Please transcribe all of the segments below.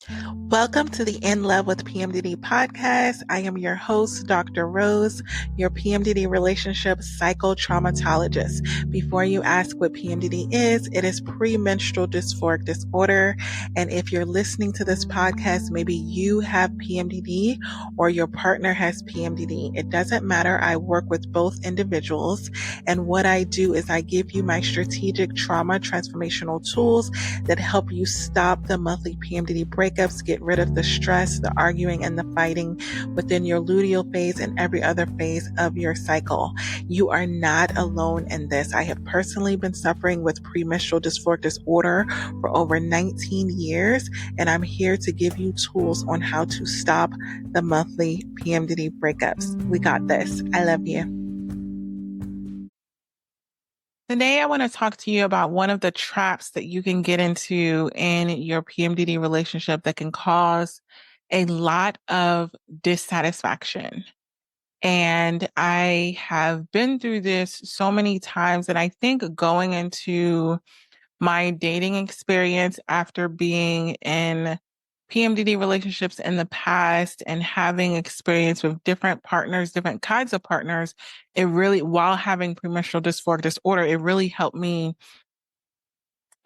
Welcome to the In Love with PMDD podcast. I am your host, Dr. Rose, your PMDD relationship psychotraumatologist. Before you ask what PMDD is, it is premenstrual dysphoric disorder. And if you're listening to this podcast, maybe you have PMDD or your partner has PMDD. It doesn't matter. I work with both individuals. And what I do is I give you my strategic trauma transformational tools that help you stop the monthly PMDD breakups, get rid of the stress, the arguing, and the fighting within your luteal phase and every other phase of your cycle. You are not alone in this. I have personally been suffering with premenstrual dysphoric disorder for over 19 years, and I'm here to give you tools on how to stop the monthly PMDD breakups. We got this. I love you. Today, I want to talk to you about one of the traps that you can get into in your PMDD relationship that can cause a lot of dissatisfaction. And I have been through this so many times, and I think going into my dating experience after being in PMDD relationships in the past and having experience with different partners, different kinds of partners, it really, while having premenstrual dysphoric disorder, it really helped me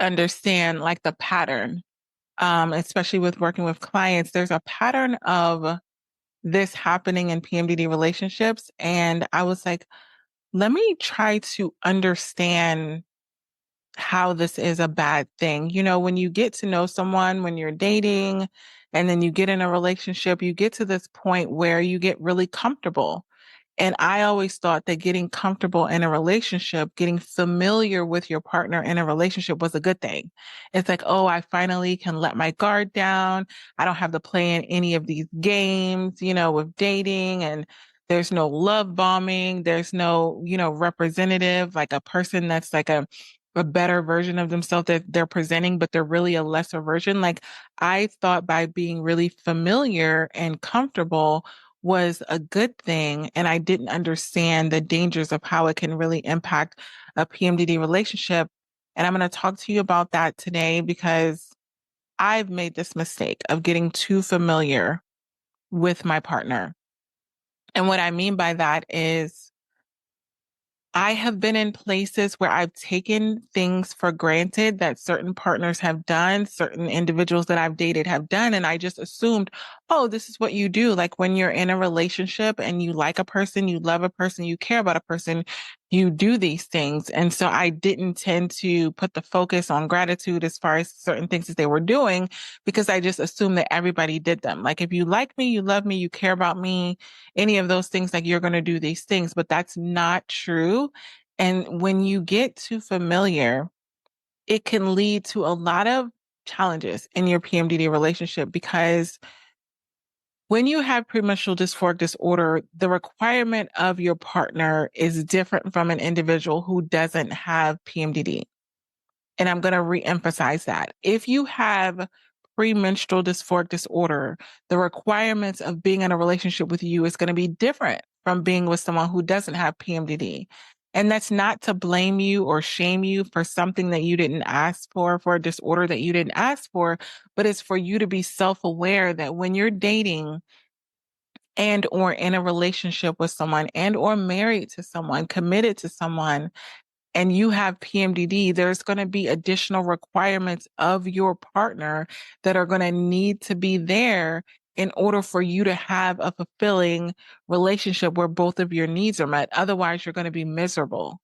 understand like the pattern, especially with working with clients. There's a pattern of this happening in PMDD relationships. And I was like, let me try to understand how this is a bad thing. You know, when you get to know someone, when you're dating, and then you get in a relationship, you get to this point where you get really comfortable. And I always thought that getting comfortable in a relationship, getting familiar with your partner in a relationship was a good thing. It's like, oh, I finally can let my guard down. I don't have to play in any of these games, you know, with dating, and there's no love bombing. There's no, you know, representative, like a person that's like a better version of themselves that they're presenting, but they're really a lesser version. Like I thought by being really familiar and comfortable was a good thing. And I didn't understand the dangers of how it can really impact a PMDD relationship. And I'm going to talk to you about that today because I've made this mistake of getting too familiar with my partner. And what I mean by that is I have been in places where I've taken things for granted that certain partners have done, certain individuals that I've dated have done. And I just assumed, oh, this is what you do. Like when you're in a relationship and you like a person, you love a person, you care about a person, you do these things. And so I didn't tend to put the focus on gratitude as far as certain things that they were doing, because I just assumed that everybody did them. Like if you like me, you love me, you care about me, any of those things, like you're going to do these things, but that's not true. And when you get too familiar, it can lead to a lot of challenges in your PMDD relationship, because when you have premenstrual dysphoric disorder, the requirement of your partner is different from an individual who doesn't have PMDD. And I'm going to reemphasize that. If you have premenstrual dysphoric disorder, the requirements of being in a relationship with you is going to be different from being with someone who doesn't have PMDD. And that's not to blame you or shame you for something that you didn't ask for a disorder that you didn't ask for, but it's for you to be self-aware that when you're dating and or in a relationship with someone and or married to someone, committed to someone, and you have PMDD, there's going to be additional requirements of your partner that are going to need to be there in order for you to have a fulfilling relationship where both of your needs are met. Otherwise, you're going to be miserable.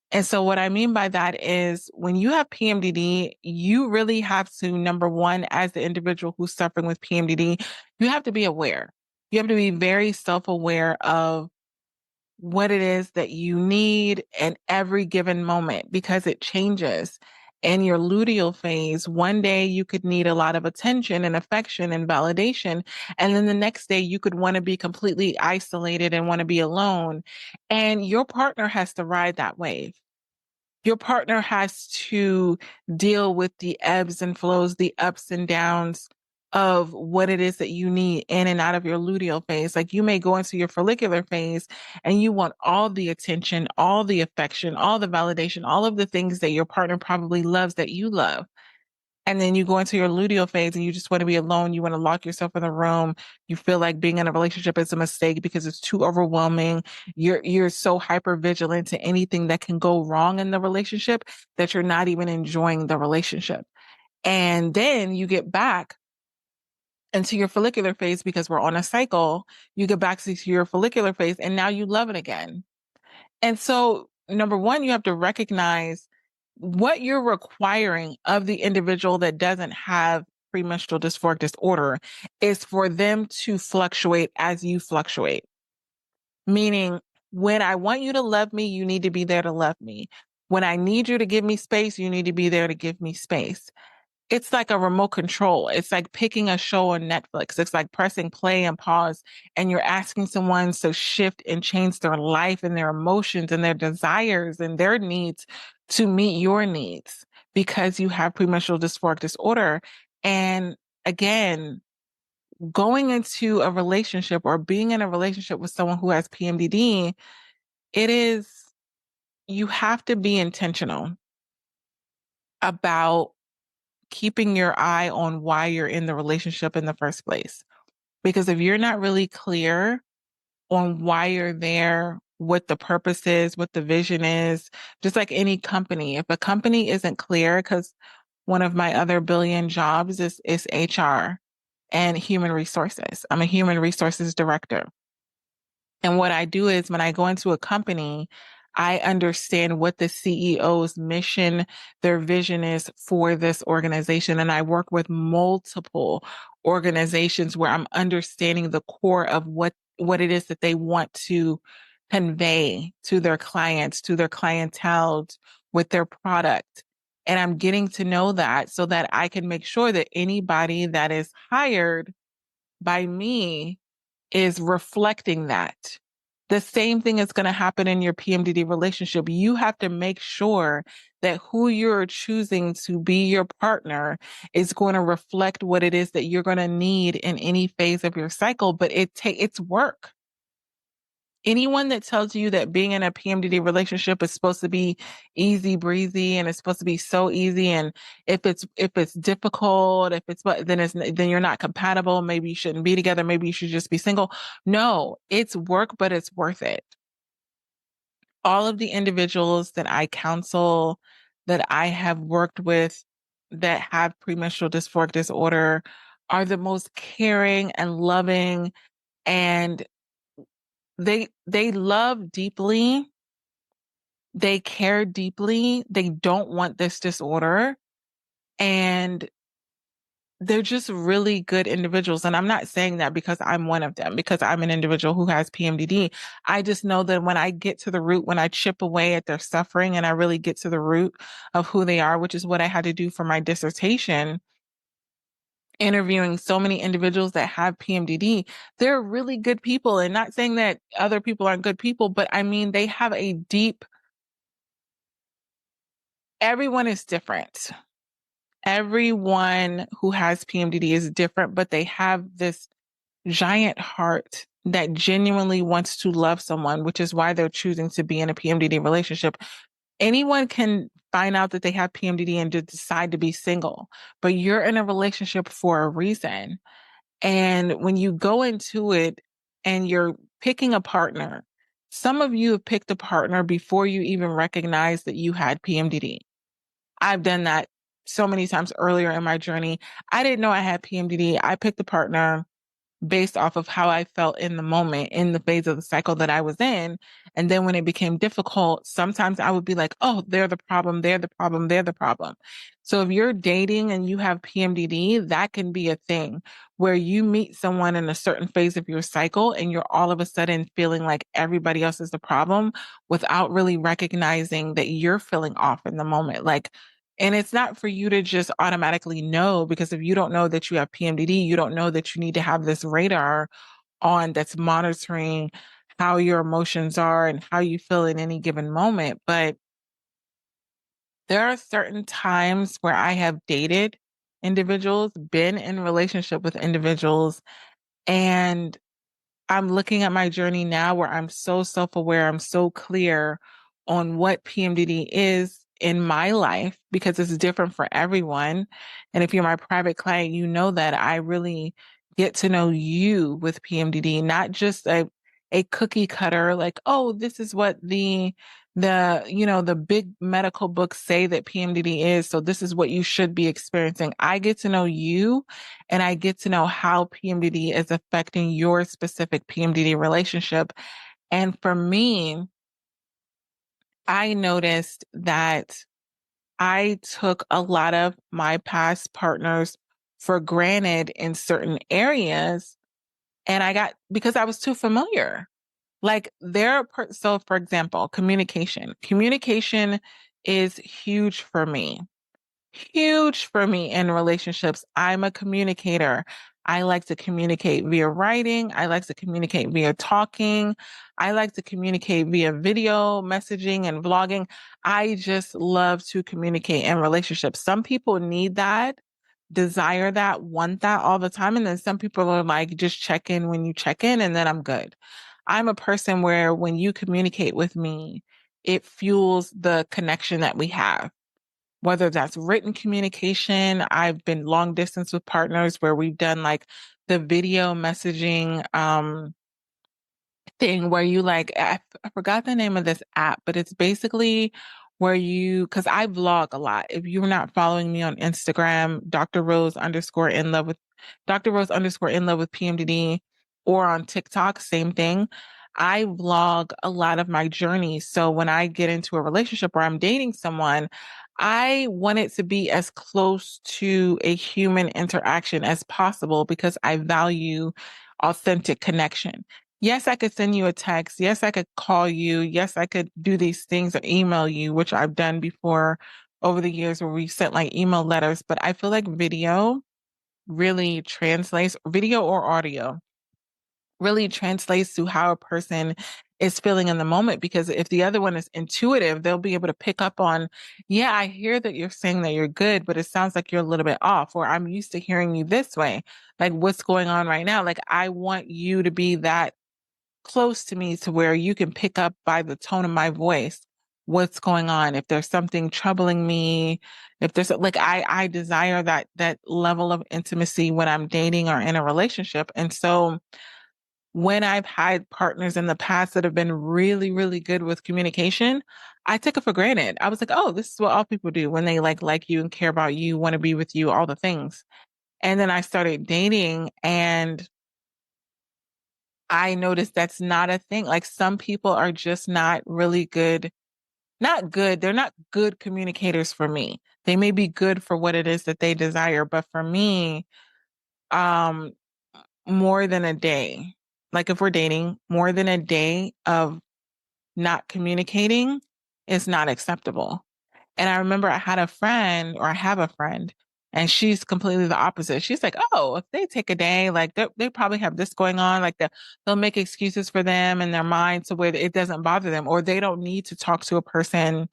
And so what I mean by that is when you have PMDD, you really have to, number one, as the individual who's suffering with PMDD, you have to be aware. You have to be very self-aware of what it is that you need in every given moment, because it changes. In your luteal phase, one day you could need a lot of attention and affection and validation. And then the next day you could want to be completely isolated and want to be alone. And your partner has to ride that wave. Your partner has to deal with the ebbs and flows, the ups and downs of what it is that you need in and out of your luteal phase. Like you may go into your follicular phase and you want all the attention, all the affection, all the validation, all of the things that your partner probably loves that you love. And then you go into your luteal phase and you just want to be alone. You want to lock yourself in the room. You feel like being in a relationship is a mistake because it's too overwhelming. You're so hyper vigilant to anything that can go wrong in the relationship that you're not even enjoying the relationship. And then you get back into your follicular phase because we're on a cycle. You get back to your follicular phase and now you love it again. And so, number one, you have to recognize what you're requiring of the individual that doesn't have premenstrual dysphoric disorder is for them to fluctuate as you fluctuate. Meaning, when I want you to love me, you need to be there to love me. When I need you to give me space, you need to be there to give me space. It's like a remote control. It's like picking a show on Netflix. It's like pressing play and pause, and you're asking someone to shift and change their life and their emotions and their desires and their needs to meet your needs because you have premenstrual dysphoric disorder. And again, going into a relationship or being in a relationship with someone who has PMDD, it is, you have to be intentional about keeping your eye on why you're in the relationship in the first place. Because if you're not really clear on why you're there, what the purpose is, what the vision is, just like any company, if a company isn't clear, because one of my other billion jobs is HR and human resources. I'm a human resources director. And what I do is when I go into a company, I understand what the CEO's mission, their vision is for this organization. And I work with multiple organizations where I'm understanding the core of what it is that they want to convey to their clients, to their clientele with their product. And I'm getting to know that so that I can make sure that anybody that is hired by me is reflecting that. The same thing is going to happen in your PMDD relationship. You have to make sure that who you're choosing to be your partner is going to reflect what it is that you're going to need in any phase of your cycle, but it's work. Anyone that tells you that being in a PMDD relationship is supposed to be easy breezy and it's supposed to be so easy, and if it's difficult, then you're not compatible, maybe you shouldn't be together, maybe you should just be single. No, it's work, but it's worth it. All of the individuals that I counsel, that I have worked with that have premenstrual dysphoric disorder are the most caring and loving, and they love deeply, they care deeply, they don't want this disorder, and they're just really good individuals. And I'm not saying that because I'm one of them, because I'm an individual who has PMDD. I just know that when I get to the root, when I chip away at their suffering and I really get to the root of who they are, which is what I had to do for my dissertation, interviewing so many individuals that have PMDD, they're really good people. And not saying that other people aren't good people, but I mean, they have a deep, everyone is different. Everyone who has PMDD is different, but they have this giant heart that genuinely wants to love someone, which is why they're choosing to be in a PMDD relationship. Anyone can find out that they have PMDD and just decide to be single, but you're in a relationship for a reason. And when you go into it and you're picking a partner, some of you have picked a partner before you even recognized that you had PMDD. I've done that so many times earlier in my journey. I didn't know I had PMDD. I picked a partner based off of how I felt in the moment, in the phase of the cycle that I was in. And then when it became difficult, sometimes I would be like, oh, they're the problem, they're the problem, they're the problem. So if you're dating and you have PMDD, that can be a thing where you meet someone in a certain phase of your cycle and you're all of a sudden feeling like everybody else is the problem without really recognizing that you're feeling off in the moment. Like, and it's not for you to just automatically know, because if you don't know that you have PMDD, you don't know that you need to have this radar on that's monitoring how your emotions are and how you feel in any given moment. But there are certain times where I have dated individuals, been in relationship with individuals, and I'm looking at my journey now where I'm so self-aware, I'm so clear on what PMDD is in my life because it's different for everyone. And if you're my private client, you know that I really get to know you with PMDD, not just a cookie cutter, like, oh, this is what the big medical books say that PMDD is. So this is what you should be experiencing. I get to know you and I get to know how PMDD is affecting your specific PMDD relationship. And for me, I noticed that I took a lot of my past partners for granted in certain areas. And because I was too familiar. Like so for example, communication. Communication is huge for me in relationships. I'm a communicator. I like to communicate via writing. I like to communicate via talking. I like to communicate via video messaging and vlogging. I just love to communicate in relationships. Some people need that, desire that, want that all the time. And then some people are like, just check in when you check in and then I'm good. I'm a person where when you communicate with me, it fuels the connection that we have, whether that's written communication. I've been long distance with partners where we've done like the video messaging thing where you like, I forgot the name of this app, but it's basically where because I vlog a lot. If you're not following me on Instagram, Dr. Rose underscore in love with PMDD, or on TikTok, same thing. I vlog a lot of my journey. So when I get into a relationship or I'm dating someone, I want it to be as close to a human interaction as possible because I value authentic connection. Yes, I could send you a text. Yes, I could call you. Yes, I could do these things or email you, which I've done before over the years where we sent like email letters. But I feel like video or audio really translates to how a person is feeling in the moment. Because if the other one is intuitive, they'll be able to pick up on, yeah, I hear that you're saying that you're good, but it sounds like you're a little bit off, or I'm used to hearing you this way. Like, what's going on right now? Like, I want you to be that close to me to where you can pick up by the tone of my voice what's going on. If there's something troubling me, if there's like I desire that level of intimacy when I'm dating or in a relationship. And so when I've had partners in the past that have been really, really good with communication, I took it for granted. I was like, oh, this is what all people do when they like you and care about you, want to be with you, all the things. And then I started dating and I noticed that's not a thing. Like some people are just not really good, not good. They're not good communicators for me. They may be good for what it is that they desire, but for me, um, more than a day, like if we're dating, more than a day of not communicating is not acceptable. And I remember I have a friend, and she's completely the opposite. She's like, oh, if they take a day, like they probably have this going on, like they'll make excuses for them in their mind so where it doesn't bother them, or they don't need to talk to a person,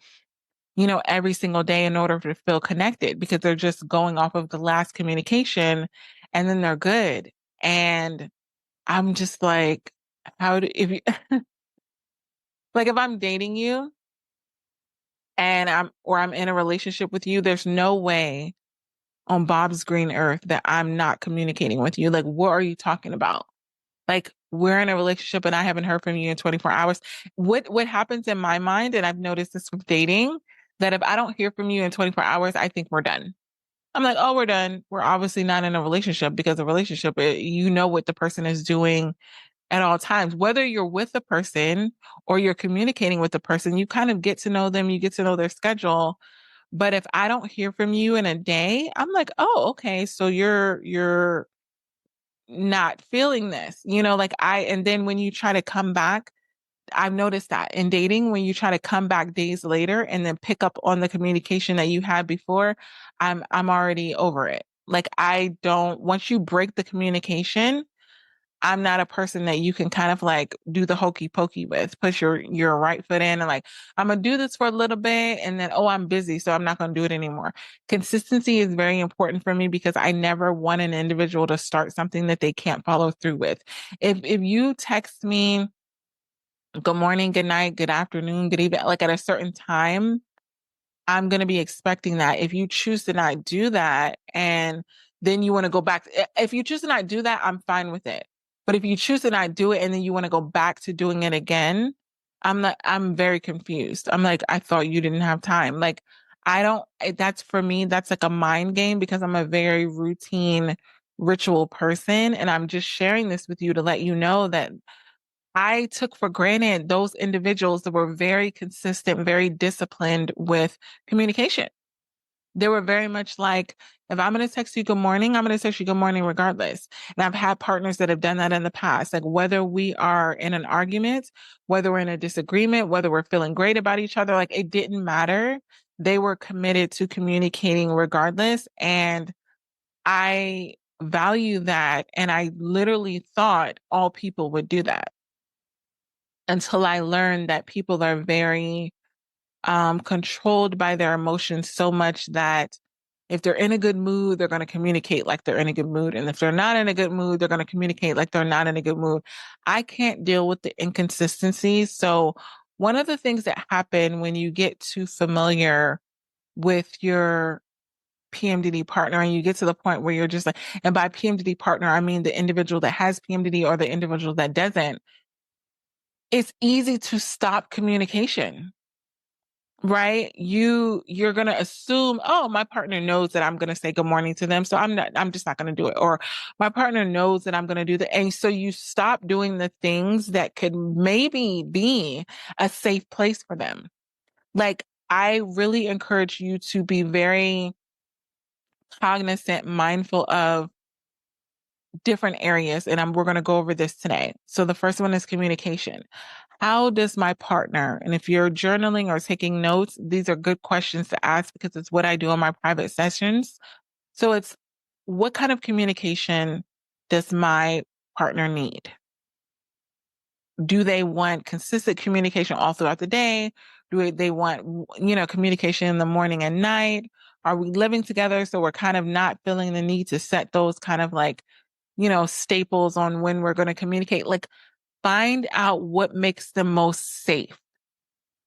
every single day in order to feel connected because they're just going off of the last communication and then they're good. And I'm just like, if you, like if I'm dating you and I'm in a relationship with you, there's no way on Bob's green earth that I'm not communicating with you. Like, what are you talking about? Like, we're in a relationship and I haven't heard from you in 24 hours. What happens in my mind, and I've noticed this with dating, that if I don't hear from you in 24 hours, I think we're done. I'm like, oh, we're done. We're obviously not in a relationship because a relationship, you know what the person is doing at all times. Whether you're with the person or you're communicating with the person, you kind of get to know them, you get to know their schedule. But if I don't hear from you in a day, I'm like, oh, okay, so you're not feeling this, like and then when you try to come back, I've noticed that in dating, when you try to come back days later and then pick up on the communication that you had before, I'm already over it. Like I don't, once you break the communication, I'm not a person that you can kind of like do the hokey pokey with, push your right foot in and like, I'm gonna do this for a little bit and then, oh, I'm busy, so I'm not gonna do it anymore. Consistency is very important for me because I never want an individual to start something that they can't follow through with. If you text me, good morning, good night, good afternoon, good evening, like at a certain time, I'm going to be expecting that. If you choose to not do that and then you want to go back, if you choose to not do that, I'm fine with it. But if you choose to not do it and then you want to go back to doing it again, I'm very confused. I'm like, I thought you didn't have time. Like, I don't, that's for me, that's like a mind game because I'm a very routine, ritual person. And I'm just sharing this with you to let you know that I took for granted those individuals that were very consistent, very disciplined with communication. They were very much like, if I'm going to text you good morning, I'm going to text you good morning regardless. And I've had partners that have done that in the past. Like whether we are in an argument, whether we're in a disagreement, whether we're feeling great about each other, like it didn't matter. They were committed to communicating regardless. And I value that. And I literally thought all people would do that until I learned that people are very controlled by their emotions so much that if they're in a good mood, they're going to communicate like they're in a good mood. And if they're not in a good mood, they're going to communicate like they're not in a good mood. I can't deal with the inconsistencies. So one of the things that happen when you get too familiar with your PMDD partner and you get to the point where you're just like, and by PMDD partner, I mean the individual that has PMDD or the individual that doesn't, it's easy to stop communication, right? You're going to assume, oh, my partner knows that I'm going to say good morning to them, so I'm just not going to do it. Or my partner knows that I'm going to do that. And so you stop doing the things that could maybe be a safe place for them. Like I really encourage you to be very cognizant, mindful of different areas. And we're going to go over this today. So the first one is communication. How does my partner, and if you're journaling or taking notes, these are good questions to ask because it's what I do in my private sessions. So it's what kind of communication does my partner need? Do they want consistent communication all throughout the day? Do they want, communication in the morning and night? Are we living together? So we're kind of not feeling the need to set those kind of like, staples on when we're going to communicate. Like find out what makes them most safe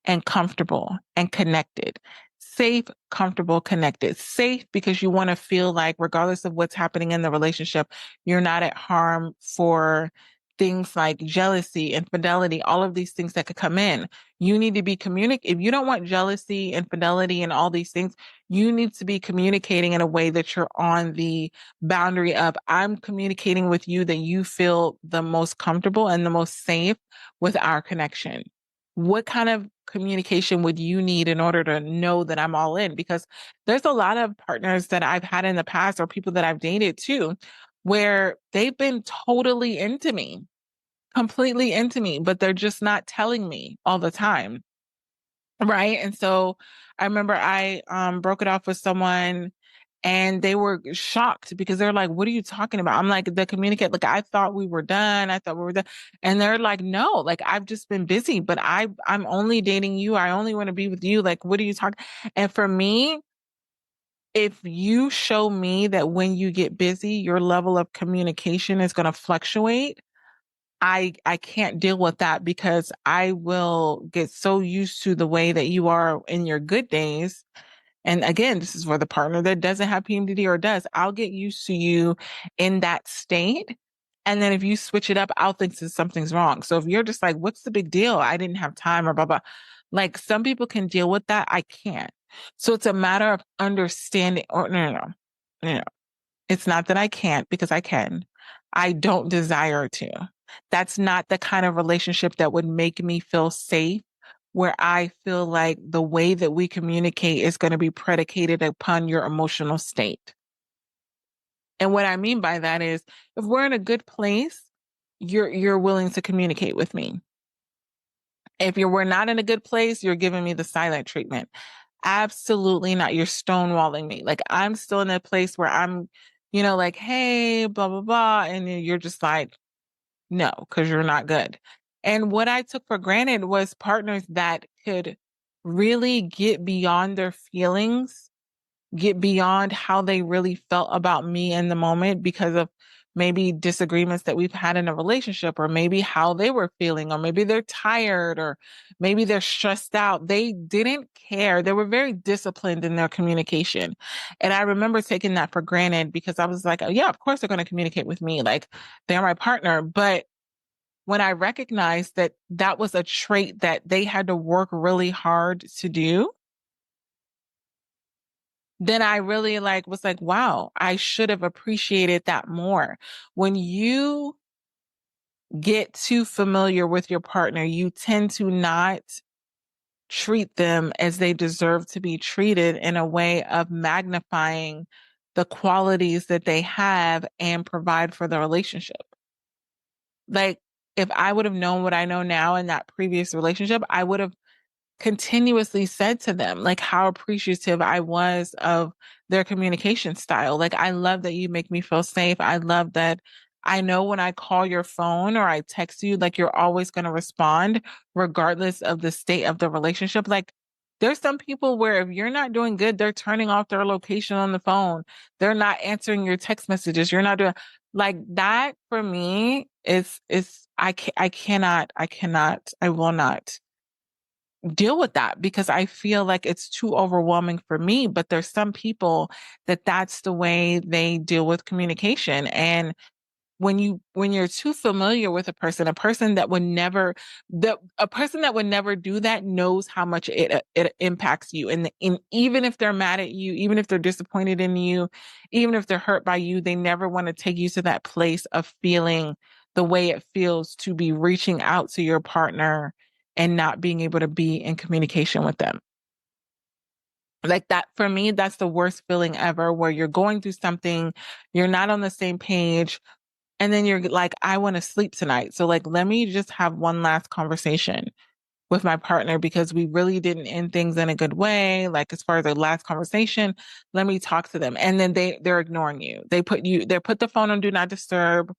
and comfortable and connected. Safe, comfortable, connected. Safe because you want to feel like, regardless of what's happening in the relationship, you're not at harm for things like jealousy, infidelity, all of these things that could come in. You need to be If you don't want jealousy, infidelity, and all these things, you need to be communicating in a way that you're on the boundary of, I'm communicating with you that you feel the most comfortable and the most safe with our connection. What kind of communication would you need in order to know that I'm all in? Because there's a lot of partners that I've had in the past or people that I've dated too, where they've been totally into me, completely into me, but they're just not telling me all the time. Right. And so I remember I broke it off with someone and they were shocked because they're like, what are you talking about? I'm like, the communicate, like, I thought we were done. I thought we were done. And they're like, no, like, I've just been busy, but I'm only dating you. I only want to be with you. Like, what are you talking? And for me, if you show me that when you get busy, your level of communication is going to fluctuate, I can't deal with that because I will get so used to the way that you are in your good days. And again, this is for the partner that doesn't have PMDD or does. I'll get used to you in that state. And then if you switch it up, I'll think that something's wrong. So if you're just like, what's the big deal? I didn't have time or blah, blah. Like some people can deal with that. I can't. So it's a matter of understanding or no. It's not that I can't because I can. I don't desire to. That's not the kind of relationship that would make me feel safe, where I feel like the way that we communicate is going to be predicated upon your emotional state. And what I mean by that is if we're in a good place, you're willing to communicate with me. If we're not in a good place, you're giving me the silent treatment. Absolutely not. You're stonewalling me. Like I'm still in a place where I'm, like, hey, blah, blah, blah. And then you're just like, no, because you're not good. And what I took for granted was partners that could really get beyond their feelings, get beyond how they really felt about me in the moment because of maybe disagreements that we've had in a relationship, or maybe how they were feeling, or maybe they're tired, or maybe they're stressed out. They didn't care. They were very disciplined in their communication. And I remember taking that for granted because I was like, oh, yeah, of course they're going to communicate with me. Like they're my partner. But when I recognized that that was a trait that they had to work really hard to do, then I really like was like, wow, I should have appreciated that more. When you get too familiar with your partner, you tend to not treat them as they deserve to be treated in a way of magnifying the qualities that they have and provide for the relationship. Like, if I would have known what I know now in that previous relationship, I would have continuously said to them, like, how appreciative I was of their communication style. Like, I love that you make me feel safe. I love that I know when I call your phone or I text you, like, you're always going to respond regardless of the state of the relationship. Like, there's some people where if you're not doing good, they're turning off their location on the phone. They're not answering your text messages. You're not doing like that for me is I will not deal with that because I feel like it's too overwhelming for me. But there's some people that that's the way they deal with communication. And when you're too familiar with a person that would never a person that would never do that knows how much it impacts you. And even if they're mad at you, even if they're disappointed in you, even if they're hurt by you, they never want to take you to that place of feeling the way it feels to be reaching out to your partner and not being able to be in communication with them. Like that, for me, that's the worst feeling ever, where you're going through something, you're not on the same page, and then you're like, I want to sleep tonight. So like, let me just have one last conversation with my partner because we really didn't end things in a good way. Like as far as the last conversation, let me talk to them. And then they're ignoring you. They put the phone on do not disturb,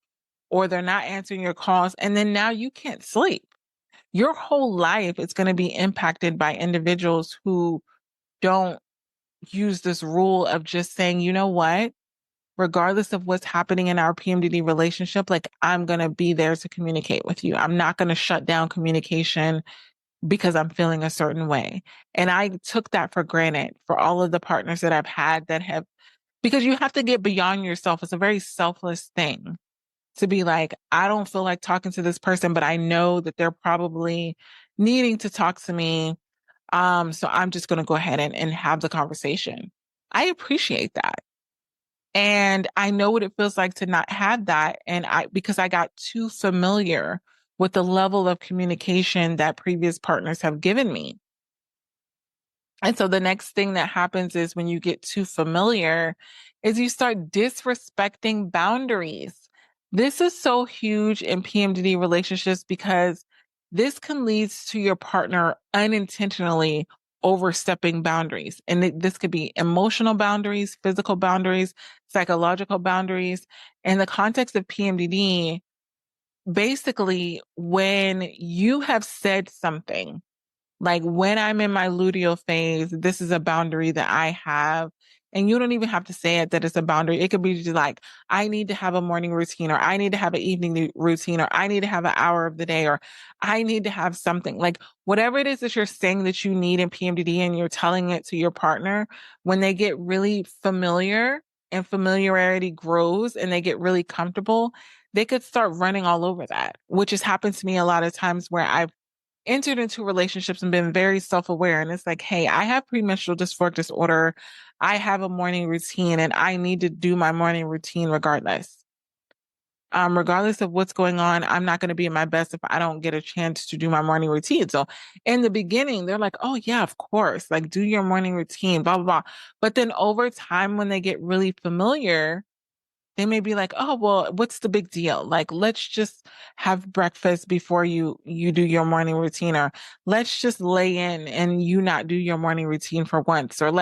or they're not answering your calls. And then now you can't sleep. Your whole life is going to be impacted by individuals who don't use this rule of just saying, you know what? Regardless of what's happening in our PMDD relationship, like I'm going to be there to communicate with you. I'm not going to shut down communication because I'm feeling a certain way. And I took that for granted for all of the partners that I've had that have, because you have to get beyond yourself. It's a very selfless thing to be like, I don't feel like talking to this person, but I know that they're probably needing to talk to me. So I'm just going to go ahead and have the conversation. I appreciate that. And I know what it feels like to not have that. And because I got too familiar with the level of communication that previous partners have given me. And so the next thing that happens is when you get too familiar is you start disrespecting boundaries. This is so huge in PMDD relationships because this can lead to your partner unintentionally overstepping boundaries. And this could be emotional boundaries, physical boundaries, psychological boundaries. In the context of PMDD, basically, when you have said something, like when I'm in my luteal phase, this is a boundary that I have. And you don't even have to say it that it's a boundary. It could be just like, I need to have a morning routine, or I need to have an evening routine, or I need to have an hour of the day, or I need to have something like whatever it is that you're saying that you need in PMDD and you're telling it to your partner. When they get really familiar and familiarity grows and they get really comfortable, they could start running all over that, which has happened to me a lot of times where I've entered into relationships and been very self-aware. And it's like, hey, I have premenstrual dysphoric disorder. I have a morning routine and I need to do my morning routine regardless. Regardless of what's going on, I'm not going to be at my best if I don't get a chance to do my morning routine. So in the beginning, they're like, oh yeah, of course, like do your morning routine, blah, blah, blah. But then over time, when they get really familiar, they may be like, oh, well, what's the big deal? Like, let's just have breakfast before you do your morning routine, or let's just lay in and you not do your morning routine for once, or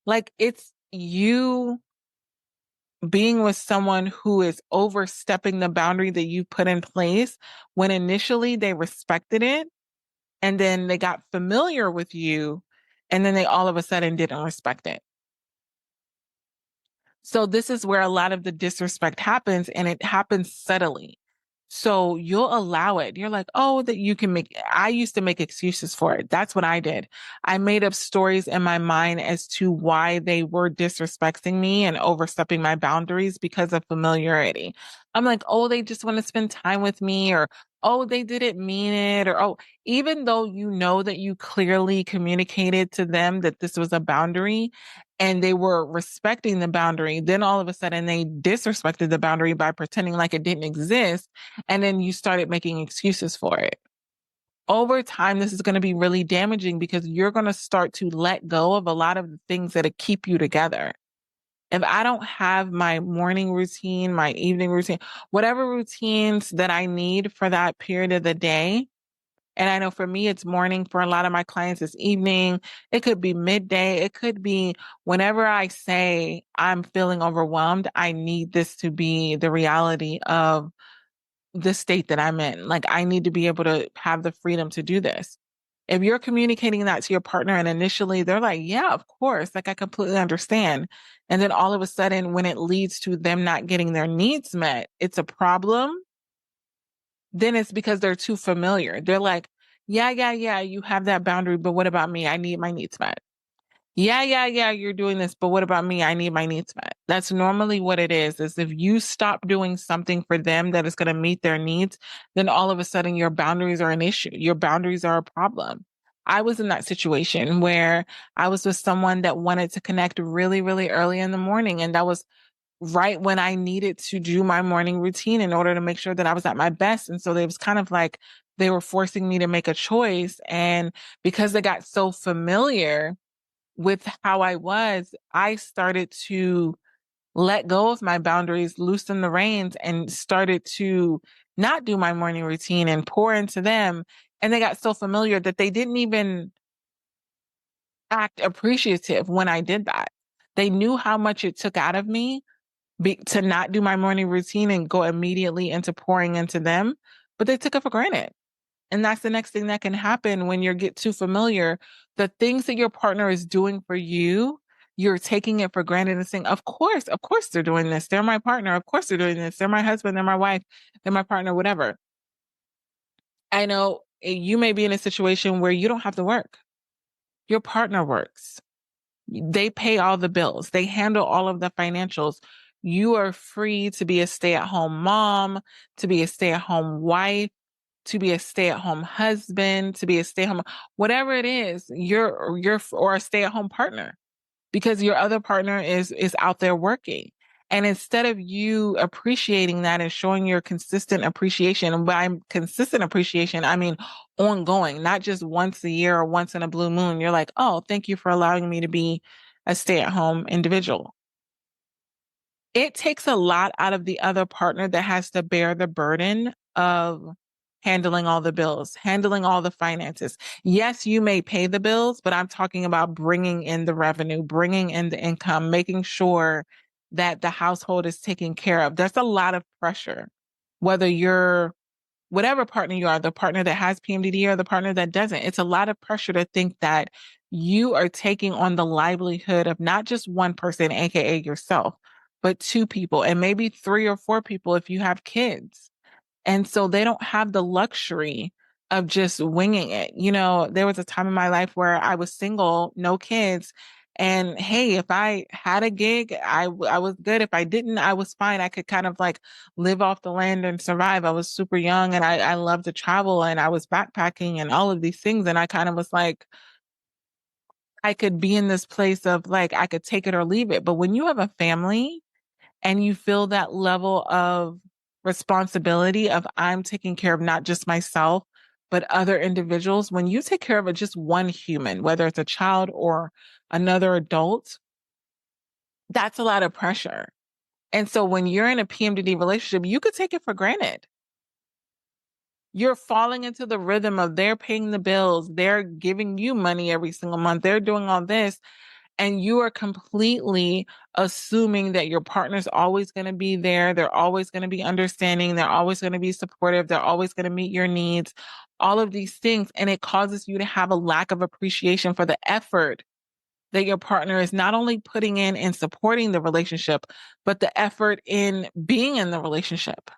like it's you being with someone who is overstepping the boundary that you put in place when initially they respected it and then they got familiar with you and then they all of a sudden didn't respect it. So this is where a lot of the disrespect happens, and it happens subtly. So you'll allow it. You're like, oh, that you can make, I used to make excuses for it. That's what I did. I made up stories in my mind as to why they were disrespecting me and overstepping my boundaries because of familiarity. I'm like, oh, they just want to spend time with me, or oh, they didn't mean it, or oh, even though you know that you clearly communicated to them that this was a boundary, and they were respecting the boundary, then all of a sudden they disrespected the boundary by pretending like it didn't exist. And then you started making excuses for it. Over time, this is going to be really damaging because you're going to start to let go of a lot of the things that keep you together. If I don't have my morning routine, my evening routine, whatever routines that I need for that period of the day, and I know for me, it's morning. For a lot of my clients, it's evening. It could be midday. It could be whenever I say I'm feeling overwhelmed, I need this to be the reality of the state that I'm in. Like, I need to be able to have the freedom to do this. If you're communicating that to your partner and initially they're like, yeah, of course, like I completely understand. And then all of a sudden, when it leads to them not getting their needs met, it's a problem, then it's because they're too familiar. They're like, yeah, you have that boundary, but what about me? I need my needs met. Yeah, you're doing this, but what about me? I need my needs met. That's normally what it is if you stop doing something for them that is going to meet their needs, then all of a sudden your boundaries are an issue. Your boundaries are a problem. I was in that situation where I was with someone that wanted to connect really, really early in the morning. And that was right when I needed to do my morning routine in order to make sure that I was at my best. And so it was kind of like they were forcing me to make a choice. And because they got so familiar with how I was, I started to let go of my boundaries, loosen the reins, and started to not do my morning routine and pour into them. And they got so familiar that they didn't even act appreciative when I did that. They knew how much it took out of me to not do my morning routine and go immediately into pouring into them, but they took it for granted. And that's the next thing that can happen when you get too familiar. The things that your partner is doing for you, you're taking it for granted and saying, of course they're doing this. They're my partner. Of course they're doing this. They're my husband. They're my wife. They're my partner, whatever. I know you may be in a situation where you don't have to work. Your partner works. They pay all the bills. They handle all of the financials. You are free to be a stay-at-home mom, to be a stay-at-home wife, to be a stay-at-home husband, to be a stay-at-home, whatever it is, you're or a stay-at-home partner because your other partner is out there working. And instead of you appreciating that and showing your consistent appreciation, and by consistent appreciation, I mean ongoing, not just once a year or once in a blue moon. You're like, oh, thank you for allowing me to be a stay-at-home individual. It takes a lot out of the other partner that has to bear the burden of handling all the bills, handling all the finances. Yes, you may pay the bills, but I'm talking about bringing in the revenue, bringing in the income, making sure that the household is taken care of. There's a lot of pressure, whether you're whatever partner you are, the partner that has PMDD or the partner that doesn't. It's a lot of pressure to think that you are taking on the livelihood of not just one person, AKA yourself, but two people and maybe three or four people if you have kids. And so they don't have the luxury of just winging it. You know, there was a time in my life where I was single, no kids. And hey, if I had a gig, I was good. If I didn't, I was fine. I could kind of like live off the land and survive. I was super young and I loved to travel and I was backpacking and all of these things. And I kind of was like, I could be in this place of like, I could take it or leave it. But when you have a family, and you feel that level of responsibility of I'm taking care of not just myself, but other individuals, when you take care of just one human, whether it's a child or another adult, that's a lot of pressure. And so when you're in a PMDD relationship, you could take it for granted. You're falling into the rhythm of they're paying the bills, they're giving you money every single month, they're doing all this. And you are completely assuming that your partner's always going to be there. They're always going to be understanding. They're always going to be supportive. They're always going to meet your needs, all of these things. And it causes you to have a lack of appreciation for the effort that your partner is not only putting in supporting the relationship, but the effort in being in the relationship,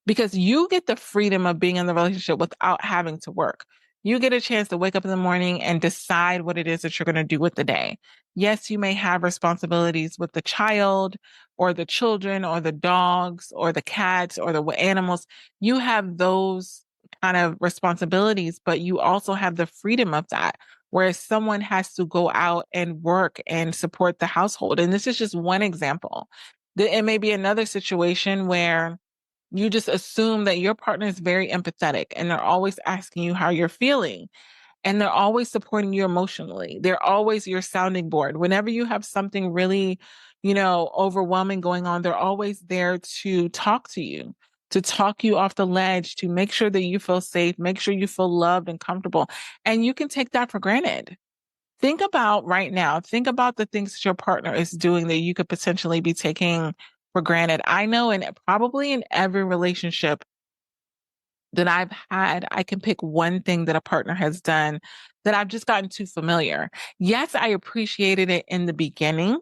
because you get the freedom of being in the relationship without having to work. You get a chance to wake up in the morning and decide what it is that you're going to do with the day. Yes, you may have responsibilities with the child or the children or the dogs or the cats or the animals. You have those kind of responsibilities, but you also have the freedom of that. Whereas someone has to go out and work and support the household. And this is just one example. It may be another situation where you just assume that your partner is very empathetic and they're always asking you how you're feeling and they're always supporting you emotionally. They're always your sounding board. Whenever you have something really, overwhelming going on, they're always there to talk to you, to talk you off the ledge, to make sure that you feel safe, make sure you feel loved and comfortable. And you can take that for granted. Think about right now, think about the things that your partner is doing that you could potentially be taking for granted. I know, and probably in every relationship that I've had, I can pick one thing that a partner has done that I've just gotten too familiar. Yes, I appreciated it in the beginning,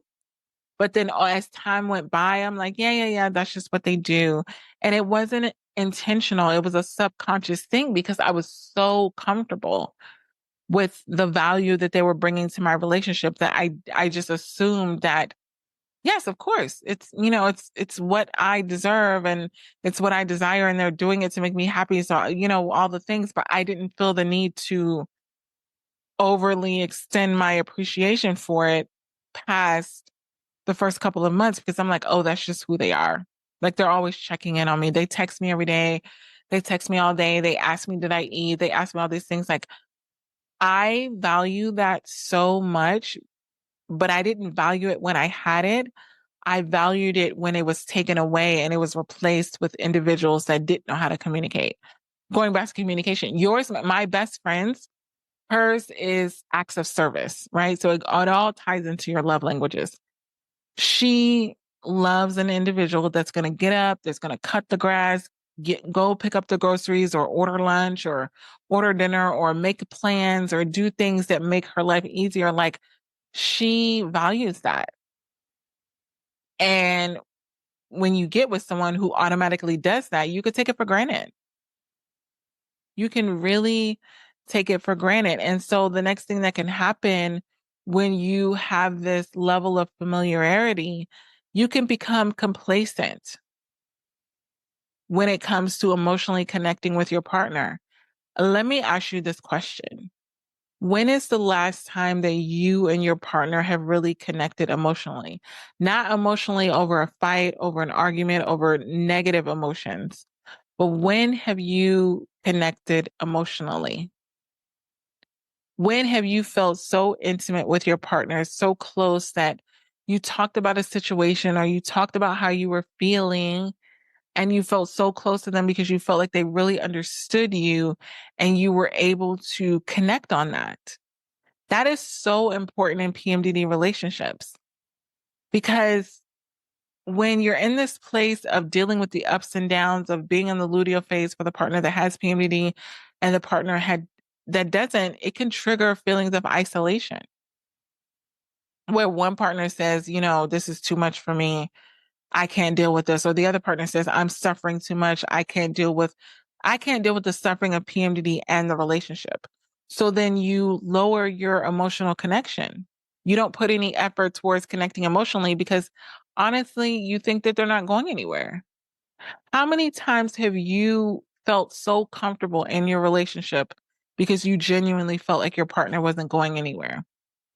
but then as time went by, I'm like, yeah, that's just what they do. And it wasn't intentional. It was a subconscious thing because I was so comfortable with the value that they were bringing to my relationship that I just assumed that, yes, of course, it's what I deserve and it's what I desire, and they're doing it to make me happy. So, all the things, but I didn't feel the need to overly extend my appreciation for it past the first couple of months, because I'm like, oh, that's just who they are. Like, they're always checking in on me. They text me every day. They text me all day. They ask me, did I eat? They ask me all these things. Like, I value that so much, but I didn't value it when I had it. I valued it when it was taken away and it was replaced with individuals that didn't know how to communicate. Going back to communication, my best friend's, hers is acts of service, right? So it all ties into your love languages. She loves an individual that's going to get up, that's going to cut the grass, go pick up the groceries or order lunch or order dinner or make plans or do things that make her life easier. Like, she values that. And when you get with someone who automatically does that, you could take it for granted. You can really take it for granted. And so the next thing that can happen when you have this level of familiarity, you can become complacent when it comes to emotionally connecting with your partner. Let me ask you this question. When is the last time that you and your partner have really connected emotionally? Not emotionally over a fight, over an argument, over negative emotions, but when have you connected emotionally? When have you felt so intimate with your partner, so close that you talked about a situation or you talked about how you were feeling and you felt so close to them because you felt like they really understood you and you were able to connect on that? That is so important in PMDD relationships, because when you're in this place of dealing with the ups and downs of being in the luteal phase for the partner that has PMDD and the partner that doesn't, it can trigger feelings of isolation where one partner says, this is too much for me. I can't deal with this. Or the other partner says, I'm suffering too much. I can't deal with the suffering of PMDD and the relationship. So then you lower your emotional connection. You don't put any effort towards connecting emotionally because honestly, you think that they're not going anywhere. How many times have you felt so comfortable in your relationship because you genuinely felt like your partner wasn't going anywhere?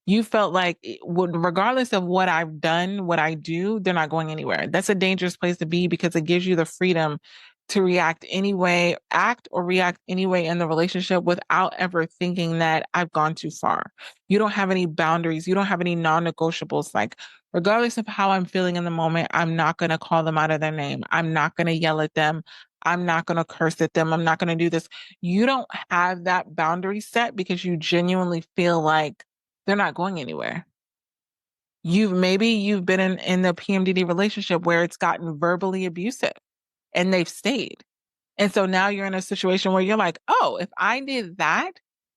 You felt like regardless of what I've done, what I do, they're not going anywhere. That's a dangerous place to be because it gives you the freedom to react anyway, act or react anyway in the relationship without ever thinking that I've gone too far. You don't have any boundaries. You don't have any non-negotiables. Like, regardless of how I'm feeling in the moment, I'm not going to call them out of their name. I'm not going to yell at them. I'm not going to curse at them. I'm not going to do this. You don't have that boundary set because you genuinely feel like they're not going anywhere. You've been in the PMDD relationship where it's gotten verbally abusive and they've stayed. And so now you're in a situation where you're like, oh, if I did that,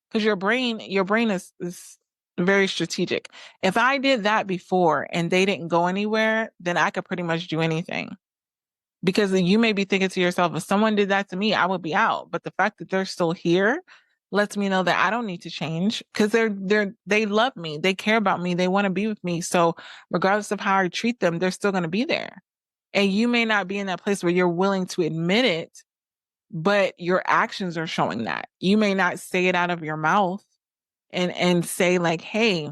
because your brain is very strategic. If I did that before and they didn't go anywhere, then I could pretty much do anything. Because you may be thinking to yourself, if someone did that to me, I would be out. But the fact that they're still here lets me know that I don't need to change because they love me. They care about me. They want to be with me. So regardless of how I treat them, they're still going to be there. And you may not be in that place where you're willing to admit it, but your actions are showing that. You may not say it out of your mouth and say like, hey,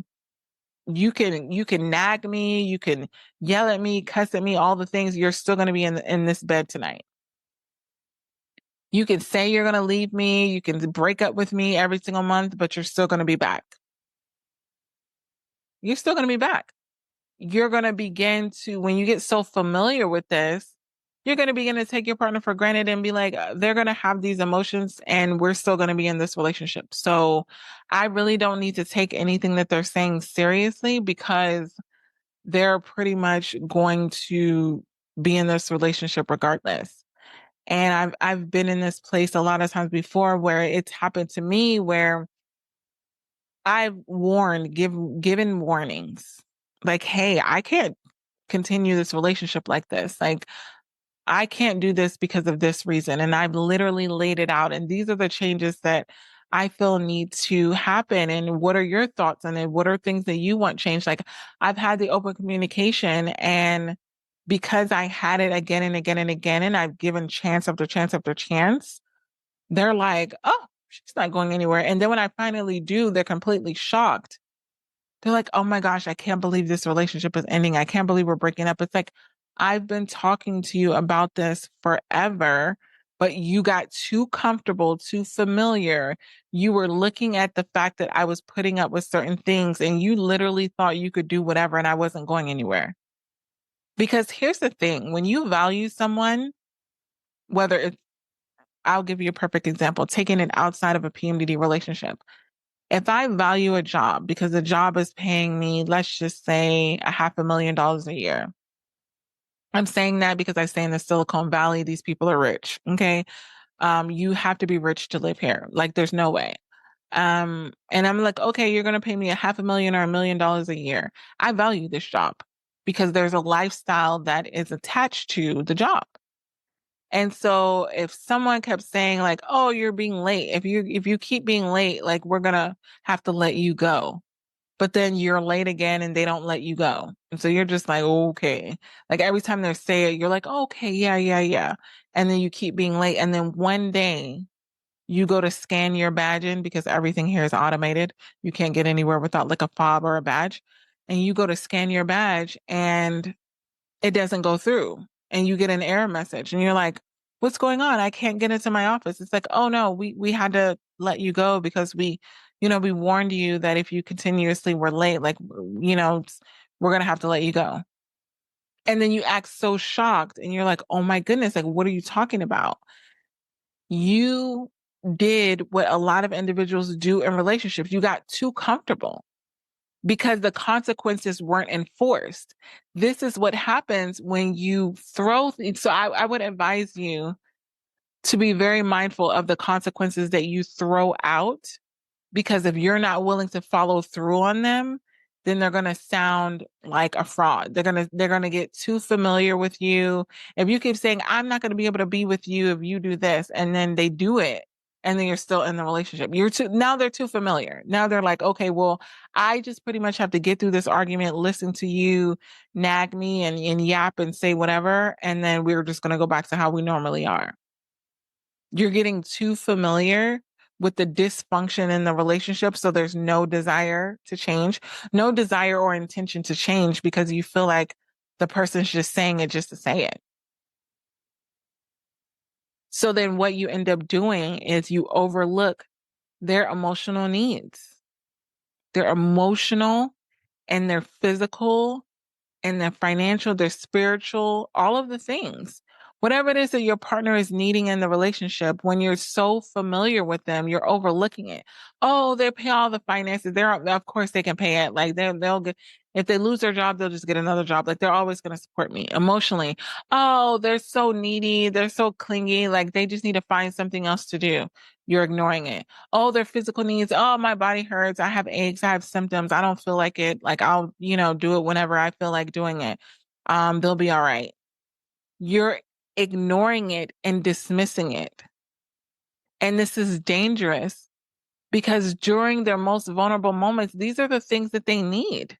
you can nag me, you can yell at me, cuss at me, all the things. You're still going to be in this bed tonight. You can say you're going to leave me, you can break up with me every single month, but you're still going to be back. You're still going to be back. You're going to begin to, when you get so familiar with this, you're going to begin to take your partner for granted and be like, they're going to have these emotions and we're still going to be in this relationship. So I really don't need to take anything that they're saying seriously because they're pretty much going to be in this relationship regardless. And I've been in this place a lot of times before where it's happened to me where I've given warnings like, hey, I can't continue this relationship like this. Like, I can't do this because of this reason. And I've literally laid it out. And these are the changes that I feel need to happen. And what are your thoughts on it? What are things that you want changed? Like, I've had the open communication, and because I had it again and again and again, and I've given chance after chance after chance, they're like, oh, she's not going anywhere. And then when I finally do, they're completely shocked. They're like, oh my gosh, I can't believe this relationship is ending. I can't believe we're breaking up. It's like, I've been talking to you about this forever, but you got too comfortable, too familiar. You were looking at the fact that I was putting up with certain things and you literally thought you could do whatever and I wasn't going anywhere. Because here's the thing, when you value someone, whether it's, I'll give you a perfect example, taking it outside of a PMDD relationship. If I value a job because the job is paying me, let's just say $500,000 a year. I'm saying that because I say in the Silicon Valley, these people are rich. Okay. You have to be rich to live here. Like there's no way. And I'm like, okay, you're going to pay me $500,000 or $1 million a year. I value this job because there's a lifestyle that is attached to the job. And so if someone kept saying like, oh, you're being late, if you keep being late, like we're going to have to let you go. But then you're late again and they don't let you go. And so you're just like, okay. Like every time they say it, you're like, oh, okay, yeah, yeah, yeah. And then you keep being late. And then one day you go to scan your badge in because everything here is automated. You can't get anywhere without like a fob or a badge. And you go to scan your badge and it doesn't go through and you get an error message and you're like, what's going on? I can't get into my office. It's like, oh no, we had to let you go because we warned you that if you continuously were late, like, we're going to have to let you go. And then you act so shocked and you're like, oh my goodness, like, what are you talking about? You did what a lot of individuals do in relationships. You got too comfortable because the consequences weren't enforced. This is what happens when you so I would advise you to be very mindful of the consequences that you throw out, because if you're not willing to follow through on them, then they're going to sound like a fraud. They're going to get too familiar with you. If you keep saying, I'm not going to be able to be with you if you do this, and then they do it, and then you're still in the relationship. Now they're too familiar. Now they're like, okay, well, I just pretty much have to get through this argument, listen to you, nag me and yap and say whatever. And then we're just going to go back to how we normally are. You're getting too familiar with the dysfunction in the relationship. So there's no desire to change, no desire or intention to change because you feel like the person's just saying it just to say it. So then what you end up doing is you overlook their emotional needs, their emotional and their physical and their financial, their spiritual, all of the things. Whatever it is that your partner is needing in the relationship, when you're so familiar with them, you're overlooking it. Oh, they pay all the finances. Of course they can pay it. Like they'll get, if they lose their job, they'll just get another job. Like they're always going to support me emotionally. Oh, they're so needy. They're so clingy. Like they just need to find something else to do. You're ignoring it. Oh, their physical needs. Oh, my body hurts. I have aches. I have symptoms. I don't feel like it. Like I'll, do it whenever I feel like doing it. They'll be all right. You're ignoring it and dismissing it. And this is dangerous because during their most vulnerable moments, these are the things that they need.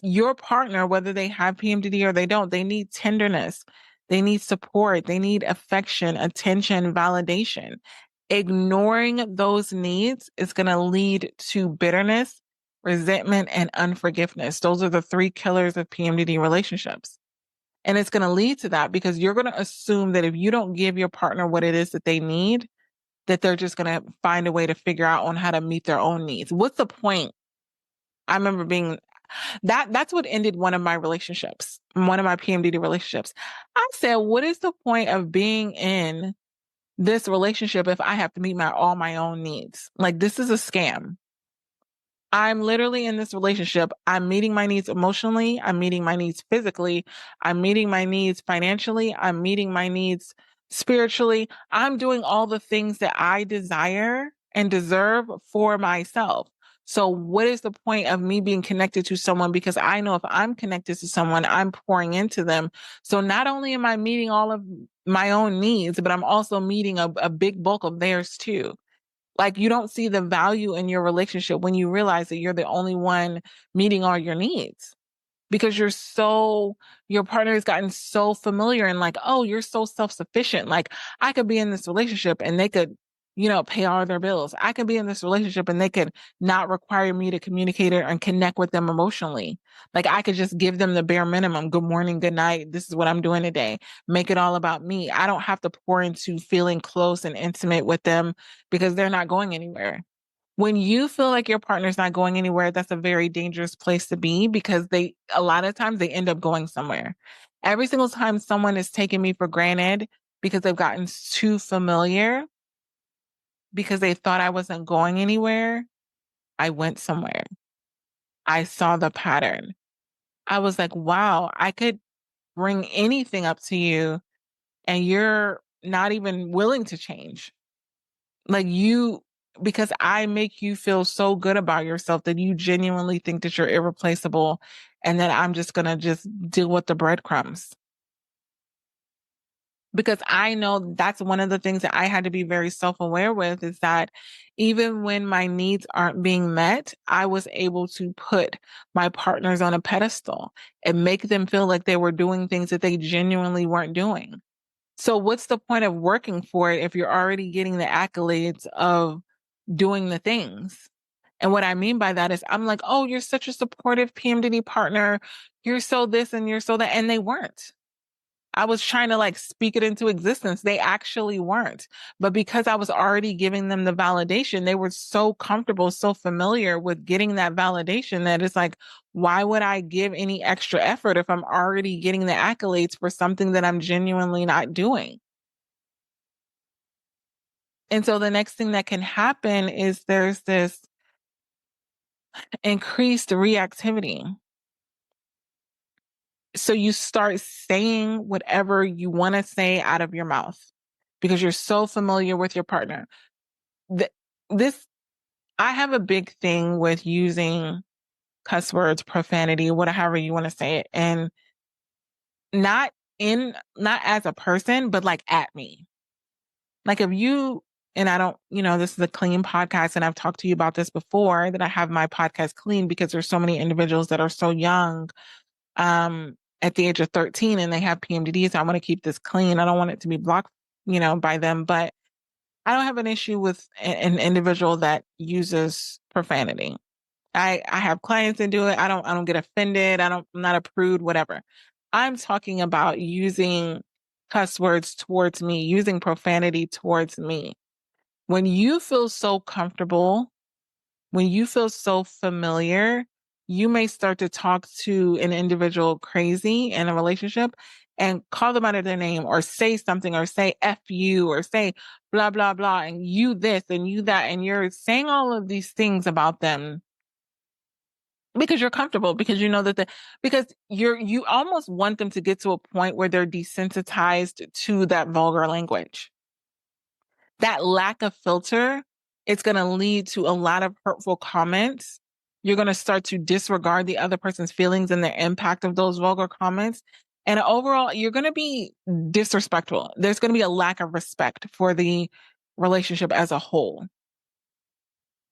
Your partner, whether they have PMDD or they don't, they need tenderness. They need support. They need affection, attention, validation. Ignoring those needs is going to lead to bitterness, resentment, and unforgiveness. Those are the three killers of PMDD relationships. And it's going to lead to that because you're going to assume that if you don't give your partner what it is that they need, that they're just going to find a way to figure out on how to meet their own needs. What's the point? I remember being that's what ended one of my relationships, one of my PMDD relationships. I said, what is the point of being in this relationship if I have to meet all my own needs? Like this is a scam. I'm literally in this relationship. I'm meeting my needs emotionally. I'm meeting my needs physically. I'm meeting my needs financially. I'm meeting my needs spiritually. I'm doing all the things that I desire and deserve for myself. So what is the point of me being connected to someone? Because I know if I'm connected to someone, I'm pouring into them. So not only am I meeting all of my own needs, but I'm also meeting a big bulk of theirs too. Like you don't see the value in your relationship when you realize that you're the only one meeting all your needs because your partner has gotten so familiar and like, oh, you're so self-sufficient. Like I could be in this relationship and they could, pay all their bills. I could be in this relationship and they could not require me to communicate and connect with them emotionally. Like I could just give them the bare minimum. Good morning, good night. This is what I'm doing today. Make it all about me. I don't have to pour into feeling close and intimate with them because they're not going anywhere. When you feel like your partner's not going anywhere, that's a very dangerous place to be because a lot of times they end up going somewhere. Every single time someone is taking me for granted because they've gotten too familiar, because they thought I wasn't going anywhere, I went somewhere. I saw the pattern. I was like, wow, I could bring anything up to you and you're not even willing to change. Like because I make you feel so good about yourself that you genuinely think that you're irreplaceable and that I'm just going to just deal with the breadcrumbs. Because I know that's one of the things that I had to be very self-aware with is that even when my needs aren't being met, I was able to put my partners on a pedestal and make them feel like they were doing things that they genuinely weren't doing. So what's the point of working for it if you're already getting the accolades of doing the things? And what I mean by that is I'm like, oh, you're such a supportive PMDD partner. You're so this and you're so that. And they weren't. I was trying to like speak it into existence. They actually weren't. But because I was already giving them the validation, they were so comfortable, so familiar with getting that validation that it's like, why would I give any extra effort if I'm already getting the accolades for something that I'm genuinely not doing? And so the next thing that can happen is there's this increased reactivity. So you start saying whatever you want to say out of your mouth because you're so familiar with your partner. This, I have a big thing with using cuss words, profanity, whatever you want to say it, and not not as a person, but like at me. Like if you, and I don't, this is a clean podcast and I've talked to you about this before that I have my podcast clean because there's so many individuals that are so young, at the age of 13 and they have PMDD. So I want to keep this clean. I don't want it to be blocked, by them, but I don't have an issue with an individual that uses profanity. I have clients that do it. I don't get offended. I'm not a prude, whatever. I'm talking about using cuss words towards me, using profanity towards me. When you feel so comfortable, when you feel so familiar, you may start to talk to an individual crazy in a relationship and call them out of their name or say something or say F you or say blah, blah, blah, and you this and you that, and you're saying all of these things about them because you're comfortable, because you know because you almost want them to get to a point where they're desensitized to that vulgar language. That lack of filter, it's going to lead to a lot of hurtful comments. You're going to start to disregard the other person's feelings and the impact of those vulgar comments. And overall, you're going to be disrespectful. There's going to be a lack of respect for the relationship as a whole.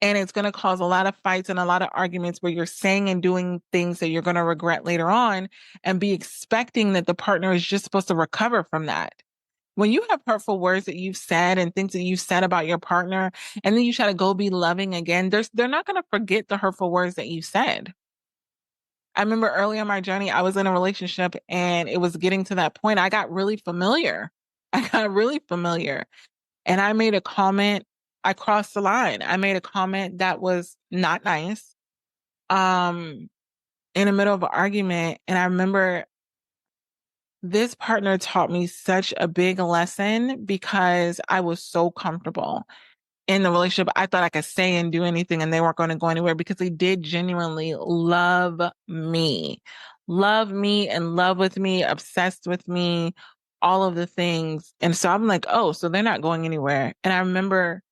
And it's going to cause a lot of fights and a lot of arguments where you're saying and doing things that you're going to regret later on and be expecting that the partner is just supposed to recover from that. When you have hurtful words that you've said and things that you've said about your partner, and then you try to go be loving again, they're not going to forget the hurtful words that you said. I remember early in my journey, I was in a relationship and it was getting to that point. I got really familiar. And I made a comment. I crossed the line. I made a comment that was not nice in the middle of an argument. And I remember this partner taught me such a big lesson because I was so comfortable in the relationship. I thought I could say and do anything and they weren't going to go anywhere because they did genuinely love me and love with me, obsessed with me, all of the things. And so I'm like, oh, so they're not going anywhere. And I remember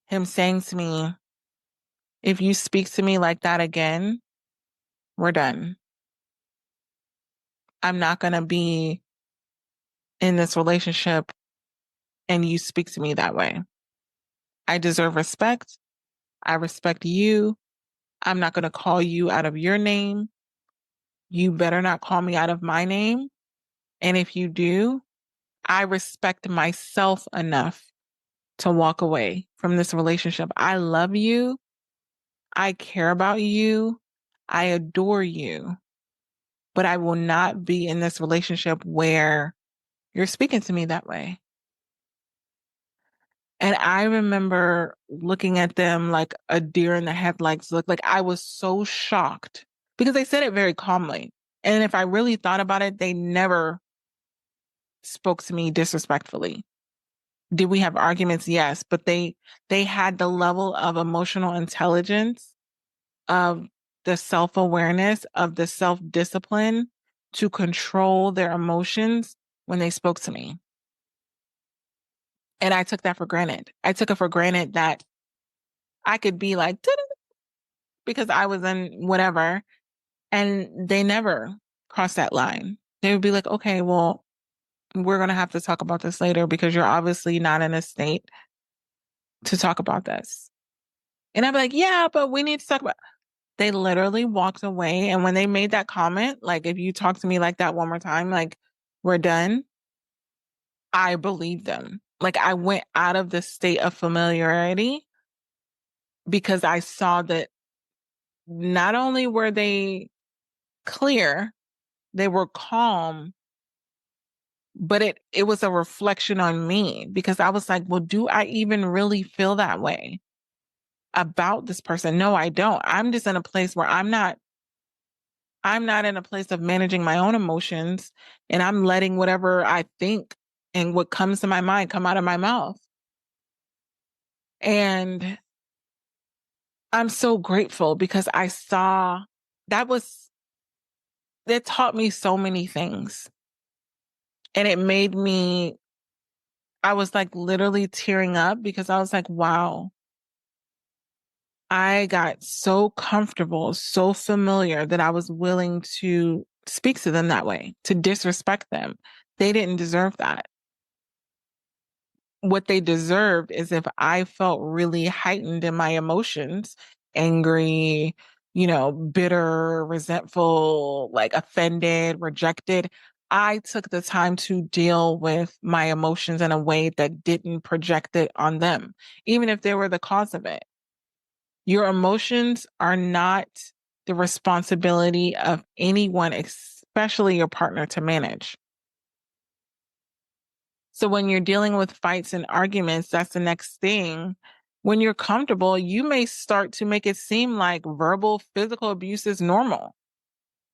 him saying to me, if you speak to me like that again, we're done. I'm not going to be in this relationship and you speak to me that way. I deserve respect. I respect you. I'm not going to call you out of your name. You better not call me out of my name. And if you do, I respect myself enough to walk away from this relationship. I love you. I care about you. I adore you. But I will not be in this relationship where you're speaking to me that way. And I remember looking at them like a deer in the headlights look. Like I was so shocked because they said it very calmly. And if I really thought about it, they never spoke to me disrespectfully. Did we have arguments? Yes, but they had the level of emotional intelligence, of the self-awareness, of the self-discipline to control their emotions when they spoke to me. And I took that for granted. I took it for granted that I could be like, because I was in whatever. And they never crossed that line. They would be like, okay, well, we're going to have to talk about this later because you're obviously not in a state to talk about this. And I'd be like, yeah, but we need to talk about. They literally walked away. And when they made that comment, like, if you talk to me like that one more time, like, we're done, I believed them. Like, I went out of the state of familiarity because I saw that not only were they clear, they were calm, but it was a reflection on me because I was like, well, do I even really feel that way about this person? No, I don't. I'm just in a place where I'm not in a place of managing my own emotions, and I'm letting whatever I think and what comes to my mind come out of my mouth. And I'm so grateful because I saw that taught me so many things. And it made me, I was like literally tearing up because I was like, wow, I got so comfortable, so familiar that I was willing to speak to them that way, to disrespect them. They didn't deserve that. What they deserved is if I felt really heightened in my emotions, angry, bitter, resentful, like offended, rejected. I took the time to deal with my emotions in a way that didn't project it on them, even if they were the cause of it. Your emotions are not the responsibility of anyone, especially your partner, to manage. So when you're dealing with fights and arguments, that's the next thing. When you're comfortable, you may start to make it seem like verbal, physical abuse is normal.